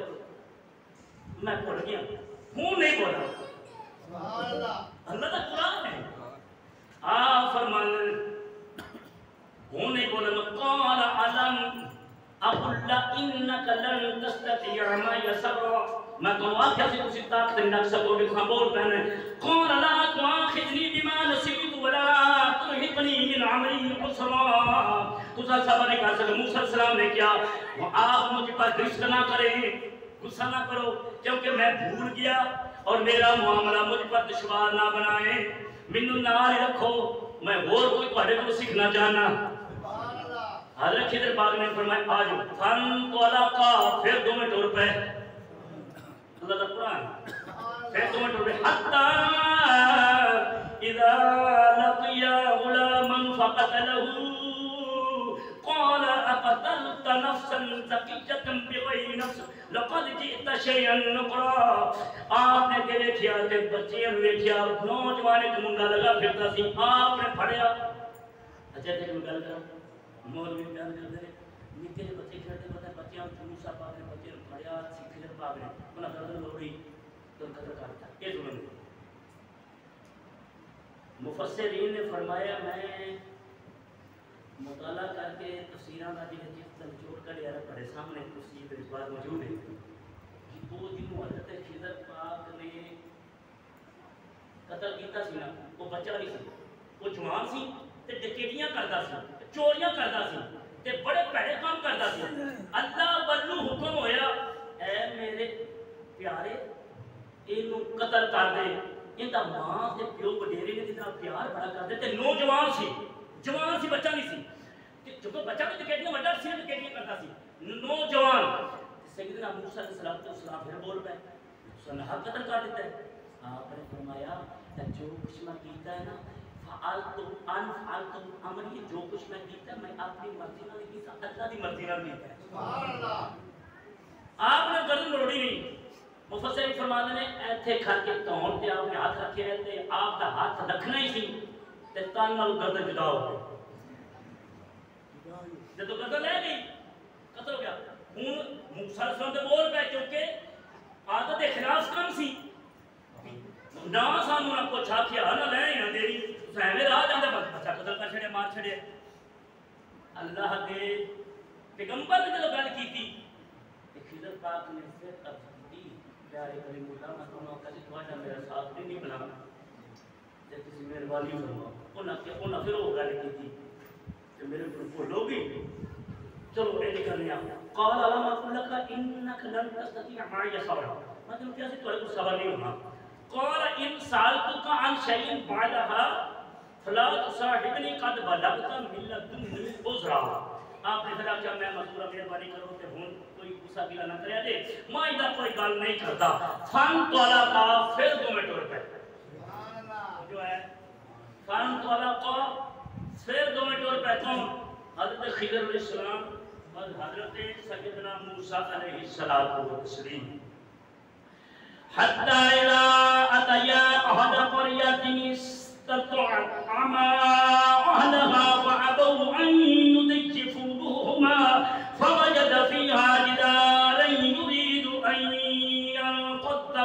میں بھول گیا ہوں نہیں بولا سبحان اللہ اللہ کا قرآن ہے فرمانے ہوں نہیں بولا قال علم اقول انك لن تستطيع معي صبرا میں تو آخیا سی تسی طاقت نہیں رکھ سکو گے تھا بول پہنے قال لا تؤاخذني بما نسيت ولا ترهقني من امري عسرا تسا صبر نہیں کر سکے موسیٰ علیہ السلام نے کیا آپ مجھ پر رشک نہ کریں غصہ نہ کرو کیونکہ میں بھول گیا اور میرا معاملہ مجھ پر دشوار نہ بنائیں منو نال رکھو میں اور کوئی تہاڈے کول سیکھنا چاہنا حضرت خضر پاک نے فرمایا آجو فانطلقا پھر دونوں ٹر پے اللہ کا قرآن پھر دونوں ٹر پے حتی اذا لقیا غلاما فقتله قال اقتلت نفسا زكية بغير نفس لقد جئت شيئا نكرا آپ نے کہ دیکھیا تے بچیاں دیکھیا نوجوان ایک منڈا لگا پھرتا سی آپ نے پھڑیا اچھا تے کوئی گل کر مولوی بیان کرتے ہیں نکے جو بچے کھیلتے پتہ بچیاں موسیٰ پاک نے بچے پھڑیا خضر پاک نے انہاں قتل لوڑی تو قتل کرتا یہ سنن مفسرین نے فرمایا میں مطالعہ کر کے تفسیراں دا جس تنجوڑ کر یار بڑے سامنے تفسیر اس بات موجود ہے کہ وہ جنوں حضرت خضر پاک نے قتل کیتا سی نا وہ بچہ نہیں سی وہ جوان سی تے ڈکیٹیاں کردا سی چوریاں کردا سی تے بڑے بڑے کام کردا سی اللہ والو حکم ہویا اے میرے پیارے اینو قتل کر دے ایندا ماں تے پیو وڈیرے نے جتنا پیار بڑا کردے تے نوجوان سی جوان سی بچہ نہیں سی کہ جو بچہ بھی ڈکیٹیاں وڈا سی ڈکیٹیاں کردا سی نوجوان سیدنا موسیٰ علیہ السلام پھر بول پے سنہا قتل کر دیتا ہے آپ نے فرمایا جو کچھ میں کیتا ہے نا فعلتم امری جو کچھ میں کیتا ہے میں اپنی مرضی نہ کیتا اللہ دی مرضی نہ کیتا ہے سبحان اللہ آپ نے گردن موڑی نہیں مفسر فرماتے ہیں ایتھے کھا کے تون تے آپ نے ہاتھ رکھے تے آپ دا ہاتھ رکھنا ہی سی تے تن نال گردن جدا ہو گئی جب تو گردن لے گئی قتل ہو گیا ہوں موسیٰ علیہ السلام دے بول پہ کیونکہ عادت دے خلاف کم سی نہ سانو نہ کو چھاکیا نہ لے نہ دیری سہمے راہ جاندے بچہ قتل کر چھڑے مار چھڑے اللہ دے پیغمبر نے جو گل کی تھی خضر پاک نے پھر عرض کی پیارے کریم اللہ میں تمہیں کسی تھوڑا میرا ساتھ بھی نہیں بنا جب کسی مہربانی فرما انہاں پھر وہ گل کی تھی کہ میرے پر بولو گی چلو اے نکلنے آ قال علامہ اقول لك انك لن تستطيع معي صبرا میں تم کیسے تھوڑے کو صبر نہیں ہونا قال ان سالتك عن شيء بعدها فلا تصاحبني قد بلغت من لدني عذرا آپ نے پھر کیا میں مزدورہ مہربانی کرو تے ہن کوئی غصہ گلا نہ کرے دے میں ادھر کوئی گل نہیں کرتا فن تولا کا پھر دو منٹ اور پہ سبحان اللہ جو ہے فن تولا کا پھر دو منٹ اور پہ کون حضرت خضر علیہ السلام اور حضرت سیدنا موسیٰ علیہ السلام حتی اذا اتیا احد قریۃ استطعما اهلها فابوا ان يضيفوهما فوجد فيها جدارا يريد ان ينقض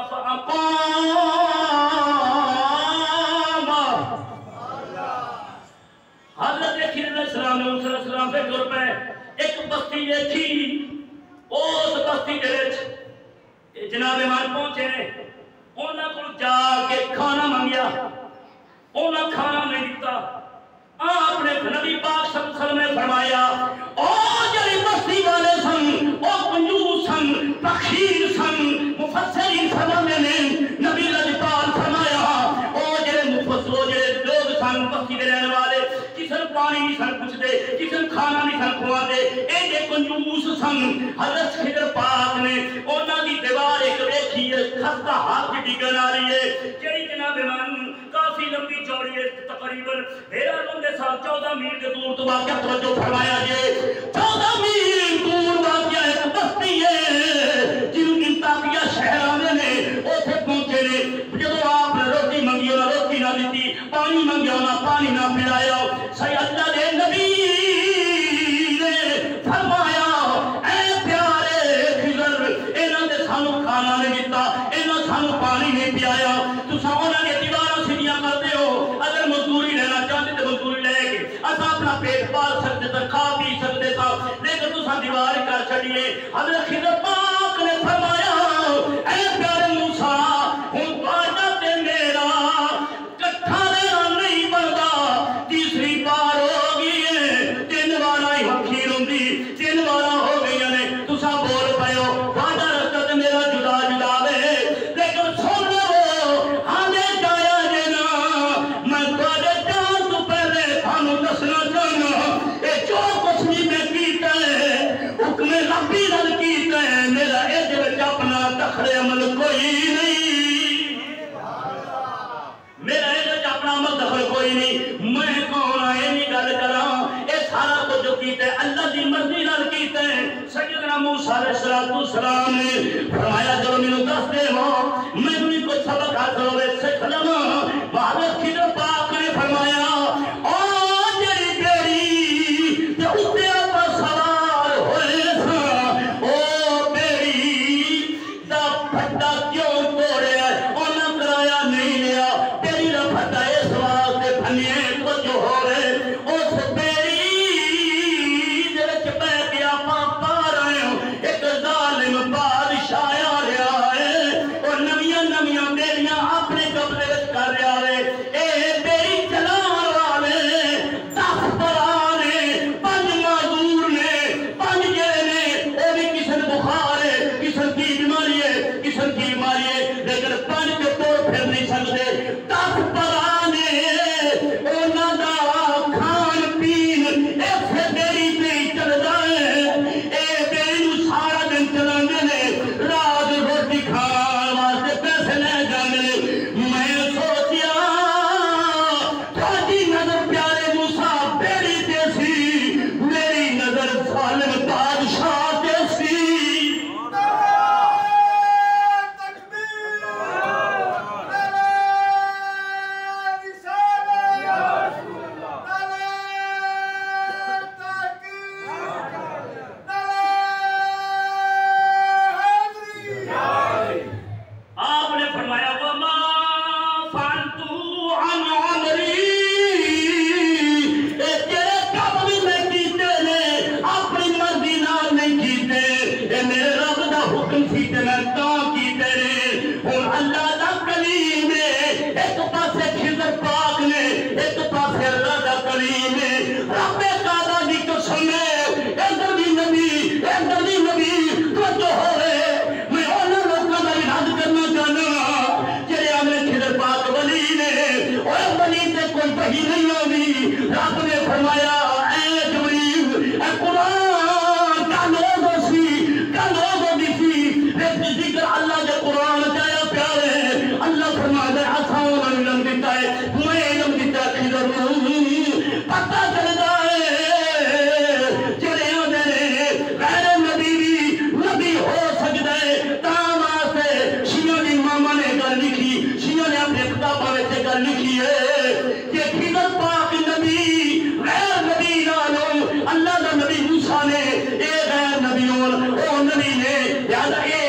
فاقامه حضرت خضر علیہ السلام سے ٹر پہ ایک بستی دیکھی اس بستی دے وچ جناب ایمان پہنچے نے انہاں کو جا کے کھانا مانگیا انہاں کھانا نہیں دیتا آپ نے نبی پاک صلی اللہ علیہ وسلم نے فرمایا او جڑی بستی والے سن او کنجوس سن بخیل سن مفسرین فرماتے ہیں نبی لجپال فرمایا او جڑے مفسر جڑے لوگ سن بستی دے رہنے والے کسن پانی نہیں سن کچھ دے کسن کھانا نہیں سن کھوا دے اے جے کنجوس سن حضرت خضر پاک نے انہاں دی دیوار ایک ویکھی خستہ ہاتھ ڈگن آ رہی ہے جڑی جناب ایمان کافی لمبی چوڑی ہے تقریباً میرا لمبے سال 14 میل کے دور تو واقعہ توجہ فرمایا جے 14 میل دور واقعہ ایک بستی ہے جنہوں انتاقیہ شہرانے نے اوتھے پہنچے نے جب آپ نے روٹی منگی اور روٹی نہ دیتی پانی منگیا نہ پانی نہ پلایا سی اللہ دے نبی نے فرمایا اے پیارے خضر انہاں دے سانو کھانا نہیں دیتا انہاں سانو پانی نہیں پلایا تساں انہاں نے دیواراں سیدھیاں کرتے ہو اگر مزدوری لینا چاہتے تو مزدوری لے کے اساں اپنا پیٹ پال سکتے تھا کھا پی سکتے تھا لیکن تساں دیوار کر چھڑیے حضرت خضر پاک نے فرمایا اے پیارے موسیٰ ہن تہاڈا تے میرا کٹھا رہنا نہیں بندا تیسری بار ہو گئی ہے 3 بار ہی مکھی روندی 3 بار ہو گئی نے تساں بول پئے ہو تہاڈا رستہ تے میرا جدا جدا وے لیکن سن لو ہانے جایا جے نا میں تہاڈے جان تو پہلے تھانوں دسنا چاہنا اے جو کچھ بھی میں کیتا ہے حکم ربی نال کیتا ہے میرا اس وچ اپنا دخل عمل کوئی نہیں میرا اس اپنا عمل دخل کوئی نہیں میں کون ہے نہیں گل کراں اے سارا کچھ جو کیتا ہے اللہ دی مرضی نال کیتا ہے سیدنا موسیٰ علیہ السلام نے فرمایا جو مینوں دس دے میں بھی کچھ سبق حاصل ہوے سکھ لواں حضرت خضر پاک نے فرمایا او جڑی بیڑی تے اوتے اپا سوار ہوئے سا او بیڑی دا پھٹا کیوں توڑیا انہاں کرایا نہیں لیا بیڑی دا پھٹا اس واسطے بھنیے توجہ ہوئے اس بیڑی دے وچ بیٹھ کے آپاں پا رہے ہو ایک ظالم بادشاہ آ رہا ہے اور نویاں نویاں بیڑیاں اپنے قبضے وچ کر رہا ہے اے بیڑی چلان والے 10 پرانے 5 معذور نے 5 جڑے نے اے بھی کسن بخار ہے کسن کی بیماری ہے کسن کی بیماری ہے لیکن 5 کے توڑ پھر نہیں سکتے 10 پرانے انہاں دا کریم رب کعبہ دی قسم ہے ادھر بھی نبی ادھر بھی نبی توجہ ہوئے میں انہوں لوگوں کا اراد کرنا چاہنا جڑے ہمیں خضر پاک ولی نے اور ولی تے کوئی وحی نہیں ہوگی رب نے فرمایا اے جبریل اے قرآن کا لوگ سی کا لوگ دی سی ذکر اللہ کے قرآن جایا پیارے اللہ فرماتا ہے آسان علم دیتا ہے میں علم دیتا ہے خضر پتہ چلتا ہے جڑے آدھے غیر نبی بھی نبی ہو سکتا ہے تاں واسطے شیعہ دی ماما نے گل لکھی شیعہ نے اپنے کتاباں وچ گل لکھی ہے کہ خضر پاک نبی غیر نبی نالوں اللہ دا نبی موسیٰ نے اے غیر نبی او نبی نے یاد اے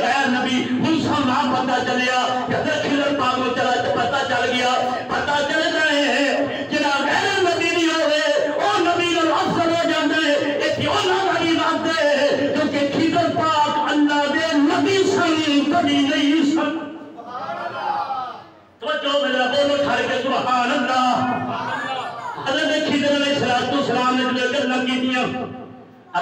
غیر نبی موسیٰ نہ پتہ چلیا حضرت خضر پاک کو چلا پتہ چل گیا پتہ چل گئے جنا غیر نبی نہیں ہوئے او نبی نال افضل ہو جاندے اے کیوں نہ والی بات ہے کیونکہ خضر پاک اللہ دے نبی سن کبھی نہیں سن توجہ میرا بولو ٹھہر کے سبحان اللہ حضرت خضر علیہ السلام نے جو گلاں کیتیاں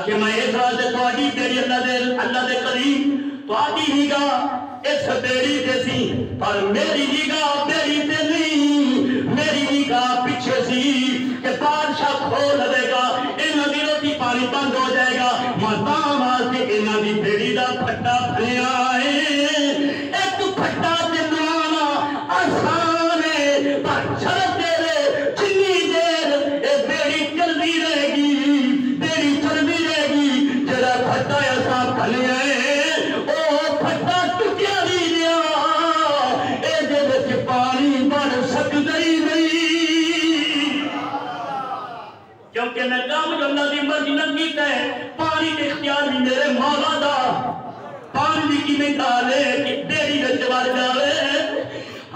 کہ میں اس واسطے تواڈی تیری اللہ دے قریب تواڈی نگاہ اس بیڑی تے سی پر میری نگاہ بیڑی تے نہیں میری نگاہ پیچھے سی کہ بادشاہ کھول دے گا انہاں دی روٹی پانی بند ہو جائے گا ماں واسطے انہاں دی بیڑی دا پھٹا بھریا ہے ایک پھٹا تے نوانا آسان ہے پر شرط تیرے جنی دیر اے بیڑی چلدی رہے گی بیڑی چلدی رہے گی جڑا پھٹا ایسا بھلیا ہے او پھٹا ٹکیا نہیں لیا اے دے وچ پانی بڑھ سکدا ہی نہیں کیونکہ میں کام جو اللہ دی مرضی نہ کیتا ہے پانی کے اختیار بھی میرے مولا دا پانی کی میں ڈالے کہ بیڑی وچ وڑ جاوے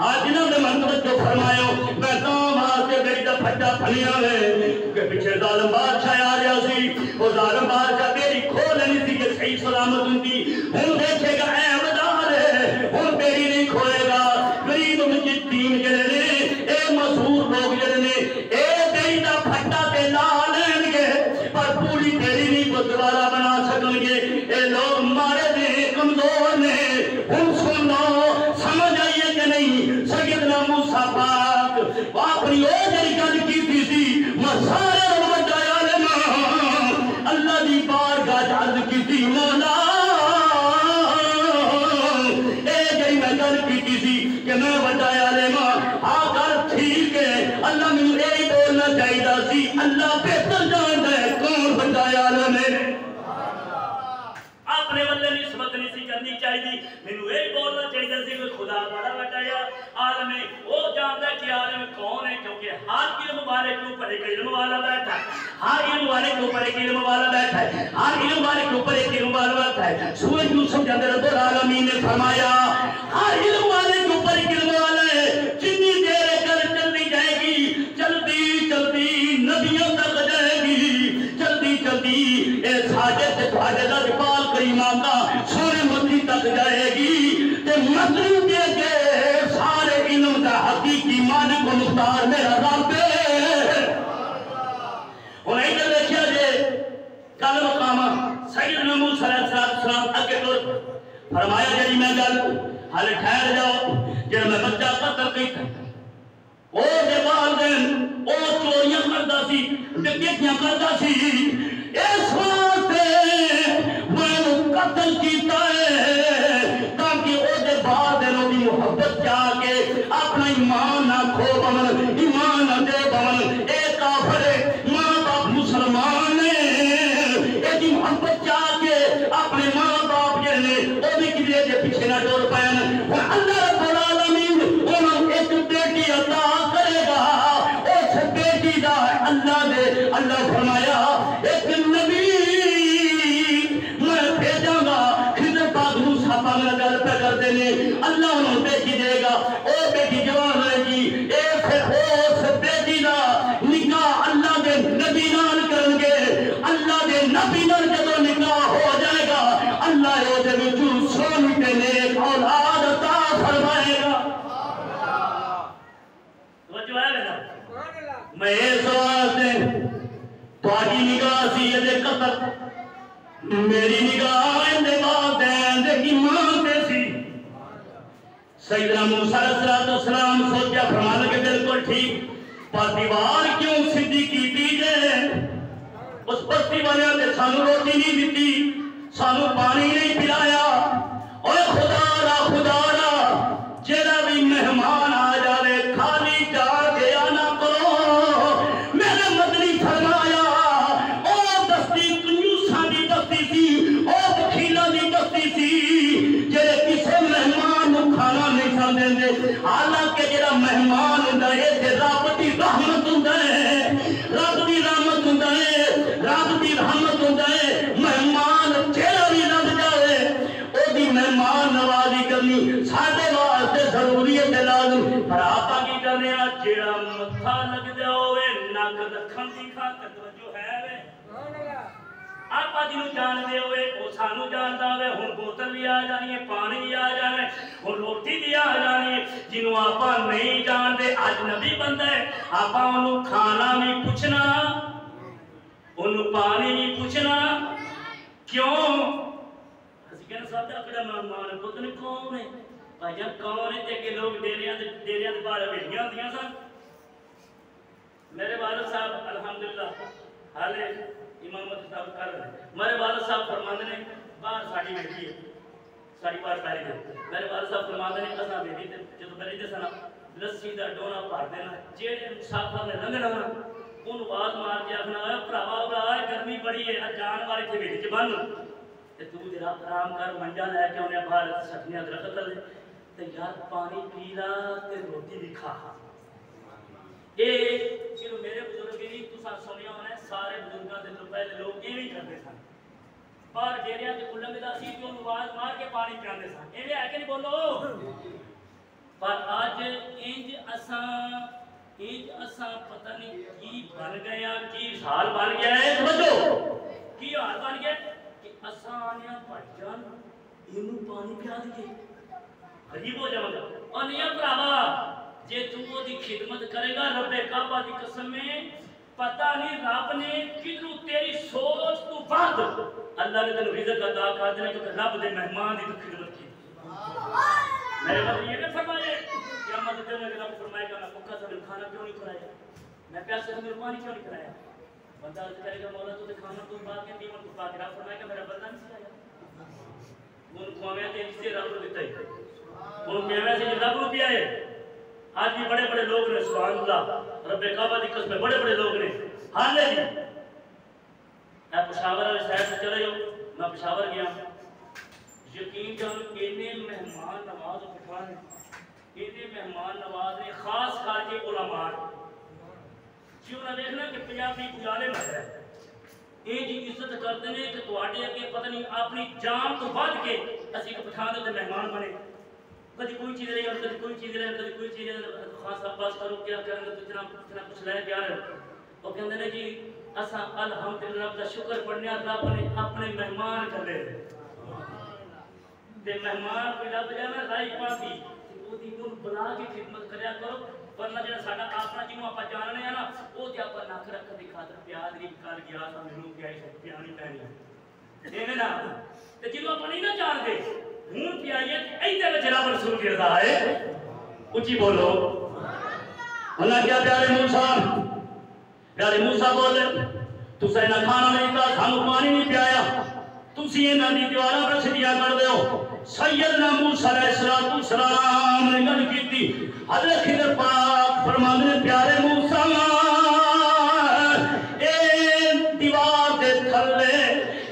آج نہ میں منتوج جو فرمایا میں کام آتے بیڑی دا پھٹا پھلیا ہے کہ پیچھے ظالم بادشاہ آ رہا سی وہ ظالم بادشاہ بیڑی کھول نہیں سی کہ صحیح سلامت ہوندی ہن دیکھے گا اے عبدال ہے ہن بیڑی نہیں کھولے گا غریب مسکین جڑے نے اے مسحور لوگ جڑے نے اے بیڑی دا پھٹا تے لا لین گے پر پوری بیڑی نہیں کو دوبارہ بنا سکن گے اے لوگ مارے نے کمزور نے ہن سن لو سمجھ آئیے کہ نہیں سیدنا موسیٰ پاک اپنی او جڑی گل کیتی سی میں سارے وڈا عالم اللہ دی بارگاہ عرض کیتی مولا اے جڑی میں گل کیتی سی کہ میں وڈا عالم آ گل ٹھیک ہے اللہ مینوں اے بولنا چاہیدا سی اللہ بہتر جاندا ہے کون وڈا عالم ہے اپنے والے نسبت نہیں سی کرنی چاہیے مینوں اے بولنا چاہیدا سی کہ خدا بڑا وڈا عالم ہے وہ جانتا ہے کہ عالم کون ہے کیونکہ ہر علم والے کے اوپر ایک علم والا بیٹھا ہے ہر علم والے کے اوپر ایک علم والا بیٹھا ہے ہر علم والے کے اوپر ایک علم والا بیٹھا ہے سورہ یوسف کے اندر رب العالمین نے فرمایا ہر علم والے کے اوپر ایک علم والا ہے جتنی دیر گل چلتی جائے گی چلتی چلتی نبیوں تک جائے گی چلتی چلتی اے ساجد سے تھوڑے دا پال کریمہ کا سورہ مدنی تک جائے گی تے مطلب دے کے سارے علم کا حقیقی مالک و مختار میرا رب ہے اور ادھر دیکھیا جے کل مقامہ سیدنا موسیٰ علیہ السلام اگے طور فرمایا جڑی میں گل حال ٹھہر جاؤ جڑا میں بچہ قتل کیتا او دے والدین او چوریاں کردا سی ڈکیتیاں کردا سی اس واسطے میں قتل کیتا ہے تاکہ او دے والدینوں دی محبت جا کے اپنا ایمان نہ کھو بمن ایمان نہ دے بمن اے کافر ماں باپ مسلمان نے اے دی محبت جا کے اپنے ماں باپ جنے او بھی کدے دے پیچھے نہ ڈور پین اللہ رب العالمین انہوں ایک بیٹی عطا کرے گا اس بیٹی دا اللہ دے اللہ فرمایا ایک نبی میں بھیجاں گا خضر پاک موسیٰ پاک نے گل پہ کر دینے اللہ انہوں بیٹی دے گا او بیٹی جوان رہے گی اے پھر اس بیٹی دا نکاح اللہ دے نبی نال کرن گے اللہ دے نبی نال جدو نکاح ہو جائے گا اللہ او دے وچوں سونی تے نیک اولاد عطا فرمائے گا توجہ ہے بیٹا میں اس تواڈی نگاہ سی دے قتل میری نگاہ دے والدین دے ایمان تے سی سیدنا موسیٰ علیہ السلام سوچیا فرمان لگے بالکل ٹھیک پر دیوار کیوں سیدھی کیتی جے اس بستی والے نے سانو روٹی نہیں دیتی سانو پانی نہیں پلایا اوے خدا را جیڑا بھی مہمان آ جاوے کھالی جا کے آنا کرو میرے مدنی فرمایا او بستی کنجوساں دی بستی سی او بخیلاں دی بستی سی جڑے کسے مہمان نوں کھانا نہیں سمجھدے حالانکہ جڑا مہمان ہوندا ہے تے رب دی رحمت ہوندا ہے رب دی رحمت ہوندا ہے رب دی رحمت ہوندا ہے مہمان جڑا بھی لگ جاوے او دی مہمان نوازی کرنی ساڈے واسطے ضروری ہے لازم پر آپا کی کرنے آ جڑا متھا لگ دے ہوئے نک رکھن دی خاطر توجہ ہے وے آپا جی نو جان دے ہوئے او سانو جاندا ہوئے ہن بوتل بھی آ جانی ہے پانی بھی آ جانا ہے ہن روٹی بھی آ جانی ہے جنوں آپا نہیں جان دے اجنبی بندہ ہے آپا اونوں کھانا بھی پوچھنا انہوں پانی بھی پوچھنا کیوں اسی کہنا صاحب تے اکڑا مہمان پتہ نہیں کون ہے بھائی جان کون ہے کہ لوگ ڈیریاں دے باہر بیٹھیاں ہوندیاں سن میرے والد صاحب الحمدللہ حالے امامت صاحب کر رہے میرے والد صاحب فرماندے نے باہر ساڈی بیٹھی ہے ساڈی باہر پیری دے میرے والد صاحب فرماندے نے اساں بیٹھی تے جدوں بیٹھی تے سنا لسی دا ڈونا بھر دینا جیڑے مسافر نے لنگنا نا ان آواز مار کے آخنا ہے بھراوا گرمی بڑی ہے جان والے تھے بیٹی چ بن تے تو جرا آرام کر منجا لے کے انہیں باہر سٹیاں درخت لے تے یار پانی پی لا تے روٹی بھی کھا اے صرف میرے بزرگ نہیں تساں سنیا ہونا ہے سارے بزرگاں دے تو پہلے لوگ ایویں کرتے سن باہر ڈیریاں تے لنگدا سی تے آواز مار کے پانی پیاندے سن ایویں ہے کہ نہیں بولو پر اج انج اساں پتہ نہیں کی بن گیا کی حال بن گیا ہے سمجھو کی حال بن گیا کہ اساں آنیا بھائی جان اینوں پانی پیا دیے عجیب ہو جاواں گا اور نہیں بھراوا جے تو وہ دی خدمت کرے گا رب کعبہ دی قسم میں پتہ نہیں رب نے کدھروں تیری سوچ تو بعد اللہ نے تینوں رزق عطا کر دینا کیونکہ رب دے مہمان دی تو خدمت کی میرے بھائی یہ نے فرمایا قیامت کے دن رب فرمائے گا میں بھوکا تھا کھانا کیوں نہیں کھلایا میں پیاسے تھا میرے پانی کیوں نہیں کھلایا بندہ عرض کرے گا مولا تو کھانا تو پا کے دیوان کو پا کے رب فرمائے گا میرا بندہ نہیں کھلایا ان قومیں تے اس سے رب کو دیتا ہے ان قومیں سے رب کو دیا ہے آج بھی بڑے بڑے لوگ نے سبحان اللہ رب کعبہ دی قسم بڑے بڑے لوگ نے حال ہے جی میں پشاور والے شہر سے چلے جاؤ میں پشاور گیا یقین جانو اینے مہمان نواز بٹھا ہے اینے مہمان نواز نے خاص کر کے علماء جی انہیں دیکھنا کہ پنجابی گزارے نہ ہے یہ جی عزت کرتے ہیں کہ تواڈے اگے پتہ نہیں اپنی جان تو ود کے اسی کو بٹھا دے مہمان بنے کبھی کوئی چیز لے کبھی کوئی چیز لے کبھی کوئی چیز خاص عباس کرو کیا کریں گے تو اتنا کچھ لے کے آ رہے ہو وہ کہتے ہیں جی اساں الحمدللہ رب کا شکر پڑھنے رب نے اپنے مہمان کر لے تے مہمان کوئی لب جانا رائی پاتی وہ دی ان بلا کی خدمت کریا کرو ورنہ جڑا ساڈا اپنا جنوں آپ جاننے ہیں نا وہ تے آپ نک رکھ دی خاطر پیار نہیں کر گیا تا مینوں کیا ہے پیانی پینی ایویں نہ تے جنوں آپ نہیں نہ جان دے ہن پیائیے ایتے وچ رب رسول کی رضا ہے اونچی بولو اللہ کیا پیارے موسیٰ بولے تساں نہ کھانا نہیں تا سانو پانی نہیں پیایا تسی انہاں دی دیواراں رچ دیا کر دیو سیدنا موسیٰ علیہ السلام نے گل کیتی حضرت خضر پاک فرماندے نے پیارے موسیٰ اے دیوار دے تھلے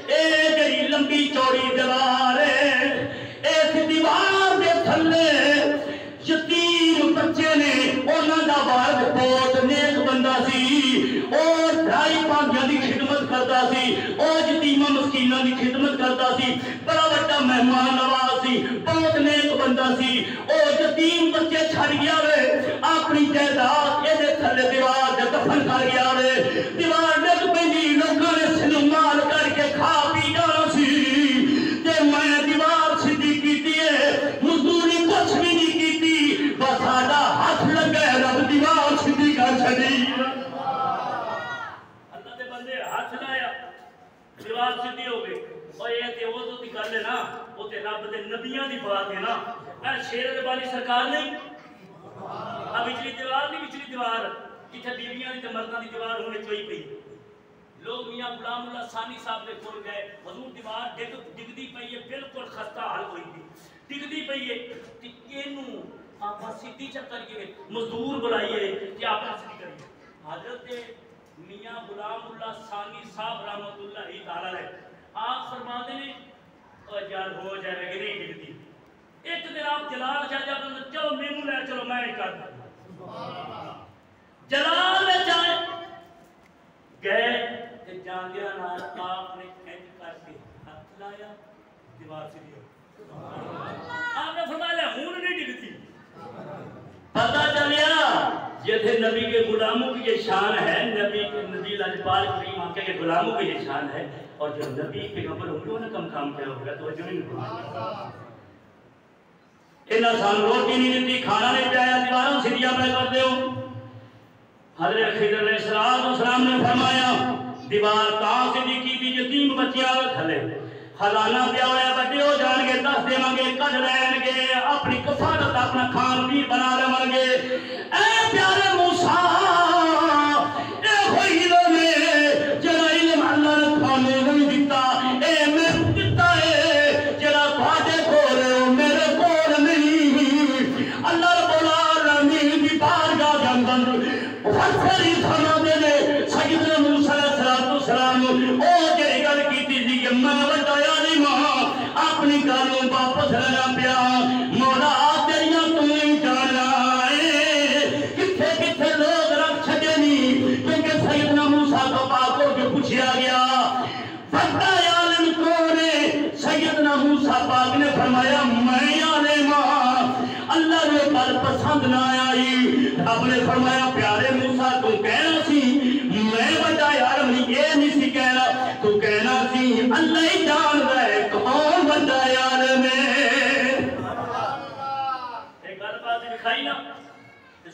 اے جڑی لمبی چوڑی دیوار ہے اس دیوار دے تھلے یتیم بچے نے انہاں دا والد بہت نیک بندہ سی اور ڈھائی پانچیاں دی خدمت کرتا سی اور یتیماں مسکیناں دی خدمت کرتا سی بڑا بڑا مہمان نواز سی بہت نیک بندہ سی اور یتیم بچے چھڑ گیا وے اپنی جائیداد اے دے تھلے دیوار دے دفن کر گیا وے دیوار ڈگ پیندی لوکاں نے سنوں مال کر کے کھا پی جانا سی تے میں دیوار سیدھی کیتی ہے مزدوری کچھ بھی نہیں کیتی بس ساڈا ہاتھ لگا رب دیوار سیدھی کر چھڈی اللہ دے بندے رب دے نبیاں دی بات ہے نا، اے شیر ربانی سرکار نہیں وچلی دیوار نہیں، وچلی دیوار جتھے بیویاں دی تے مرداں دی دیوار ہونے چوئی پئی، لوگ میاں غلام اللہ ثانی صاحب دے کول گئے، حضور دیوار ڈگدی پئی ہے، بالکل خستہ حال ہوئی تھی، ڈگدی پئی ہے تے اینوں آپ سیدھی چکر کے مزدور بلائیے کہ آپ سیدھی کریے۔ حضرت میاں غلام اللہ ثانی صاحب رحمۃ اللہ تعالی علیہ آپ فرماتے ہیں اور جان ہو جائے گی نہیں ڈگدی، ایک دن آپ جلال شاہ جب چلو مینوں لے چلو میں کر جلال لے جائے گئے تے جاندیاں نال آپ نے انج کر کے ہاتھ لایا دیوار سے دیا، آپ نے فرمایا ہون نہیں ڈگتی۔ پتہ چلیا جتھے نبی کے غلاموں کی یہ شان ہے، نبی لاجپال کریم آقا کے غلاموں کی یہ شان ہے، اور جو نبی پیغمبر ہوگا انہیں کم کام کیا ہوگا تو جو نہیں ہوگا انہاں سان روٹی نہیں دیتی، کھانا نہیں پایا، دیواروں سیدھیاں پہ کر دیو۔ حضرت خضر علیہ السلام نے فرمایا دیوار تاں سیدھی کی تھی یتیم بچیاں تھلے خزانہ پیا ہوا بڑے ہو جان گے، دس دے گے، کڈ لین گے، اپنی کفالت اپنا کھان پی بنا لیں گے۔ اے پیارے موسیٰ اے ہوئی علم ہے جڑا علم اللہ نے تھانے نہیں دیتا، اے میں دیتا ہے جڑا تھانے کول ہے میرے کول نہیں۔ اللہ رب العالمین دی بارگاہ دے اندر فسری سنا دے نے سیدنا موسیٰ علیہ السلام او جڑی گل کیتی سی کہ میں بڑا عالم ہاں، اپنی گلوں واپس لینا پیا، مولا تیریاں تو ہی جانا ہے کتھے کتھے لوگ رکھ چھڈے نہیں، کیونکہ سیدنا موسیٰ کو پاک ہو کے پوچھا گیا بڑا عالم کون ہے؟ سیدنا موسیٰ پاک نے فرمایا میں عالم ہاں۔ اللہ نے گل پسند نہ آئی، رب نے فرمایا پیارے موسیٰ تو کہنا سی میں بڑا عالم نہیں، یہ نہیں سی کہنا، تو کہنا سی اللہ ہی جان رہے کون بڑا عالم ہے۔ ایک گل بات دکھائی نا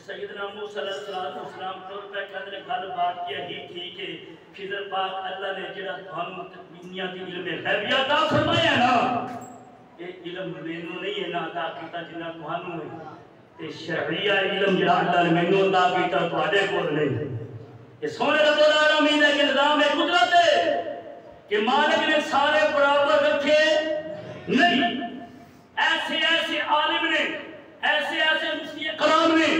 سیدنا موسیٰ علیہ السلام طور پہ کہنے گل بات کیا ہی ٹھیک ہے، خضر پاک اللہ نے جڑا تھانوں دنیا کی علم غیبیہ عطا فرمایا نا، یہ علم مینوں نہیں ہے نا عطا کیتا جنہاں تھانوں ہے، تے شرعیہ علم جڑا اللہ نے مینوں عطا کیتا تواڈے کول نہیں۔ یہ سونے رب العالمین کا نظام ہے، قدرت ہے کہ مالک نے سارے برابر رکھے نہیں، ایسے ایسے عالم نے، ایسے ایسے مفتی کرام نے،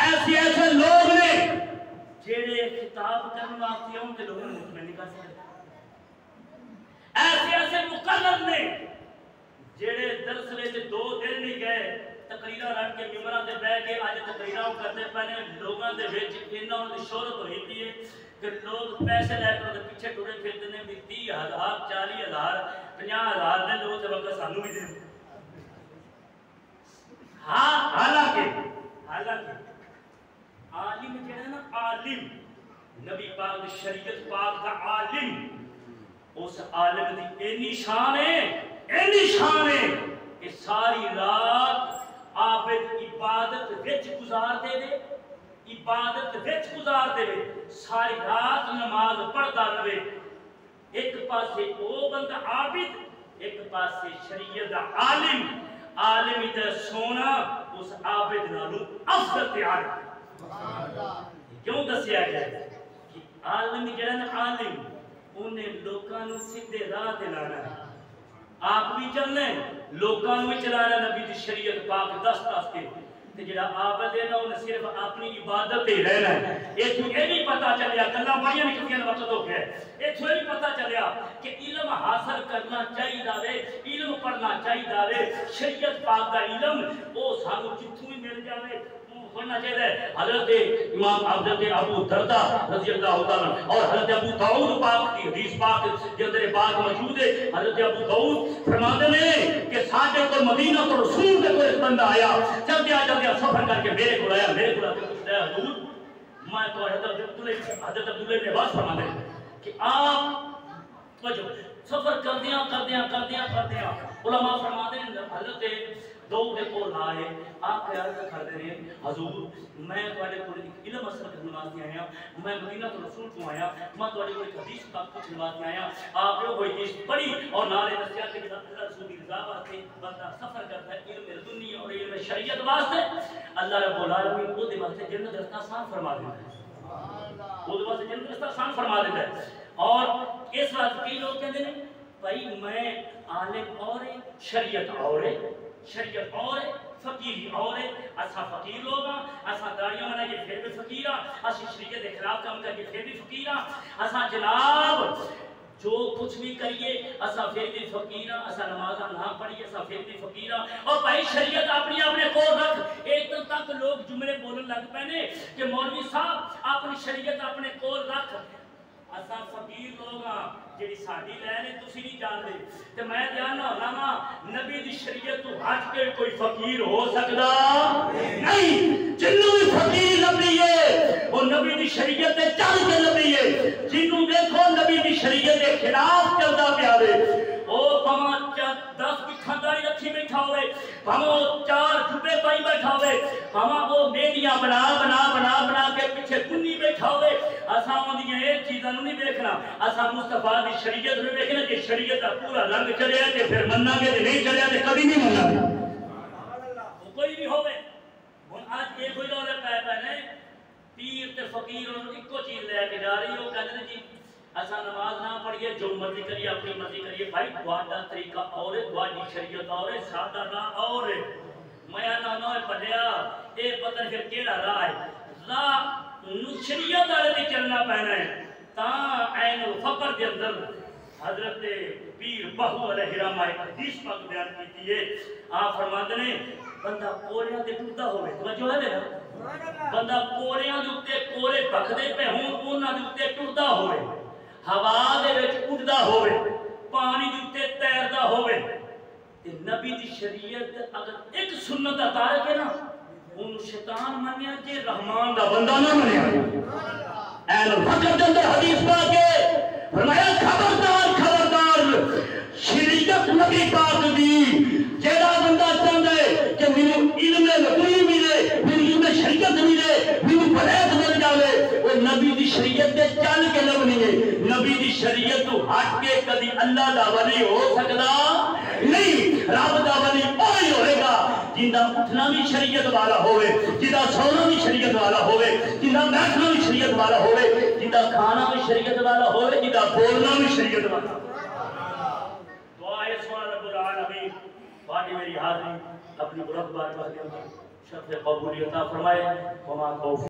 ایسے ایسے لوگ نے جڑے خطاب کرنے واسطے ان کے لوگوں نے مطمئن نہیں کر سکتے، ایسے ایسے مقرر نے جڑے درس وچ 2 دن نہیں گئے، تقریراں رکھ کے ممبراں تے بیٹھ کے اج تقریراں کرتے پنے، لوگاں دے وچ انہاں دی شہرت ہوئی پئی ہے کہ لوگ پیسے لے کر پیچھے ٹرے پھرتے ہیں بھی 30,000 40,000 50,000 نے لوگ تے وقت سانوں بھی دے۔ ہاں حالانکہ عالم جڑا نا عالم نبی پاک شریعت پاک دا عالم، اس عالم دی اینی شان ہے کہ ساری رات عابد عبادت وچ گزار دے، ساری رات نماز پڑھتا رہے، ایک پاسے او بندہ عابد، ایک پاسے شریعت دا عالم تے سونا اس عابد نالوں افضل تیار ہے۔ کیوں دسیا گیا کہ عالم جڑا نا عالم انہیں لوکاں نوں سیدھے راہ تے لانا ہے، آپ بھی چلنے لوکاں نوں چلانا نبی دی شریعت پاک دس کے، تے جڑا عابد ہے نا انہیں صرف اپنی عبادت تے رہنا ہے۔ ایتھوں یہ نہیں پتہ چلیا گلاں بڑیاں نکلیاں وقت ہو گیا، ایتھوں یہ نہیں پتہ چلیا کہ علم حاصل کرنا چاہیے، علم پڑھنا چاہیے، شریعت پاک دا علم وہ سانوں جتھوں ہی مل جاوے ہونا چاہیے۔ حضرت امام حضرت ابو دردہ رضی اللہ تعالیٰ اور حضرت ابو داؤد پاک کی حدیث پاک کے اندر بات موجود ہے، حضرت ابو داؤد فرماتے ہیں کہ ساڈے کو مدینہ تو رسول کے کوئی بندہ آیا، جلدی سفر کر کے میرے کو آیا، میرے کو آ کے پوچھتا ہے حضور میں تو حضرت عبداللہ نے بات فرماتے ہیں کہ آپ سفر کردیاں علماء فرماتے ہیں حضرت دو دے کول آئے آپ خیال کر دے رہے حضور میں تواڈے کول علم حاصل کرنے واسطے آیا میں مدینہ تو رسول تو آیا میں تواڈے کول حدیث پاک پوچھنے واسطے آیا آپ نے کوئی حدیث پڑھی اور نالے دسیا کہ اللہ رسول کی رضا واسطے بندہ سفر کرتا ہے علم لدنی اور علم شریعت واسطے اللہ رب العالمین وہ دے واسطے جنت رستہ آسان فرما دیتا ہے وہ دے واسطے جنت رستہ آسان فرما دیتا ہے اور اس وقت کئی لوگ کہتے ہیں بھائی میں عالم اور شریعت اور شریعت اور فقیری اور اسا فقیر لوگ ہاں اسا داڑیاں بنا کے پھر بھی فقیر ہاں اسی شریعت کے خلاف کام کر کے پھر بھی فقیر ہاں اسا جناب جو کچھ بھی کریے اسا پھر بھی فقیر ہاں اسا نماز نہ پڑھیے اسا پھر بھی فقیر ہاں اور بھائی شریعت اپنی اپنے کول رکھ ایک تک لوگ جملے بولن لگ پے کہ مولوی صاحب اپنی شریعت اپنے کول رکھ اسا فقیر لوگ ہاں جیڑی ساڈی لین ہے تسی نہیں جانتے تے میں جاننا ہونا نبی دی شریعت تو ہٹ کے کوئی فقیر ہو سکدا نہیں جنوں بھی فقیر لبھی ہے وہ نبی دی شریعت تے چل کے لبھی ہے جنوں دیکھو نبی دی شریعت کے خلاف چلدا پیا وے او پاں 10 پٹھاں داڑھی رکھی بیٹھا ہوئے پاں 4 جھبے پائی بیٹھا ہوئے پاں وہ میڈیاں بنا بنا بنا بنا کے پیچھے کنی بیٹھا ہوئے اساں اودیاں ایک چیزاں نہیں دیکھنا اساں مصطفیٰ دی شریعت میں دیکھنا کہ شریعت دا پورا رنگ چلیا تے پھر مننا گے تے نہیں چلیا تے کبھی نہیں مننا گے کوئی بھی ہوے ہن اج یہ کوئی رولے پے نے پیر تے فقیر انہوں اکو چیز لے کے جا رہی ہو کہندے جی اساں نماز نہ پڑھیے جو مرضی کریے اپنی مرضی کریے بھائی تہاڈا طریقہ اور ہے تہاڈی شریعت اور ہے ساڈا راہ اور ہے میں نہ نہ پڑھیا اے پتہ نہیں کیڑا راہ ہے راہ شریعت والے تے چلنا پینا ہے تاں عین الفقر دے اندر حضرت پیر بہو علیہ الرحمہ ایک حدیث پاک بیان کیتی ہے آپ فرماتے ہیں بندہ کوڑیاں تے ٹردا ہوے توجہ ہے میرا بندہ کوڑیاں دے اوتے کوڑے پکدے پے ہون انہاں دے اوتے ٹردا ہوے ہوا دے وچ اڑدا ہوے پانی دے اوتے تیردا ہوے تے نبی دی شریعت اگر ایک سنت اتار کے نا ان شیطان منیا کہ رحمان دا بندہ نہ منیا اہل فقر دے اندر حدیث پاک ہے فرمایا خبردار خبردار شریعت نبی پاک دی جیڑا بندہ چاہندا ہے کہ مینوں علم لدنی ملے مینوں علم شریعت ملے مینوں پرہیز مل جاوے وہ نبی دی شریعت تے چل کے لبنی ہے نبی دی شریعت تو ہٹ کے کبھی اللہ دا ولی ہو سکدا نہیں رب دا ولی وہی ہوئے گا جندا اٹھنا بھی شریعت والا ہوئے جندا سونا بھی شریعت والا ہوئے جندا بیٹھنا بھی شریعت والا ہوئے جندا کھانا بھی شریعت والا ہوئے جندا بولنا بھی شریعت والا دعا ہے سبحان رب العالمین باقی میری حاضری اپنی برکت بارگاہ کے اندر شرف قبولیت عطا فرمائے وما توفیق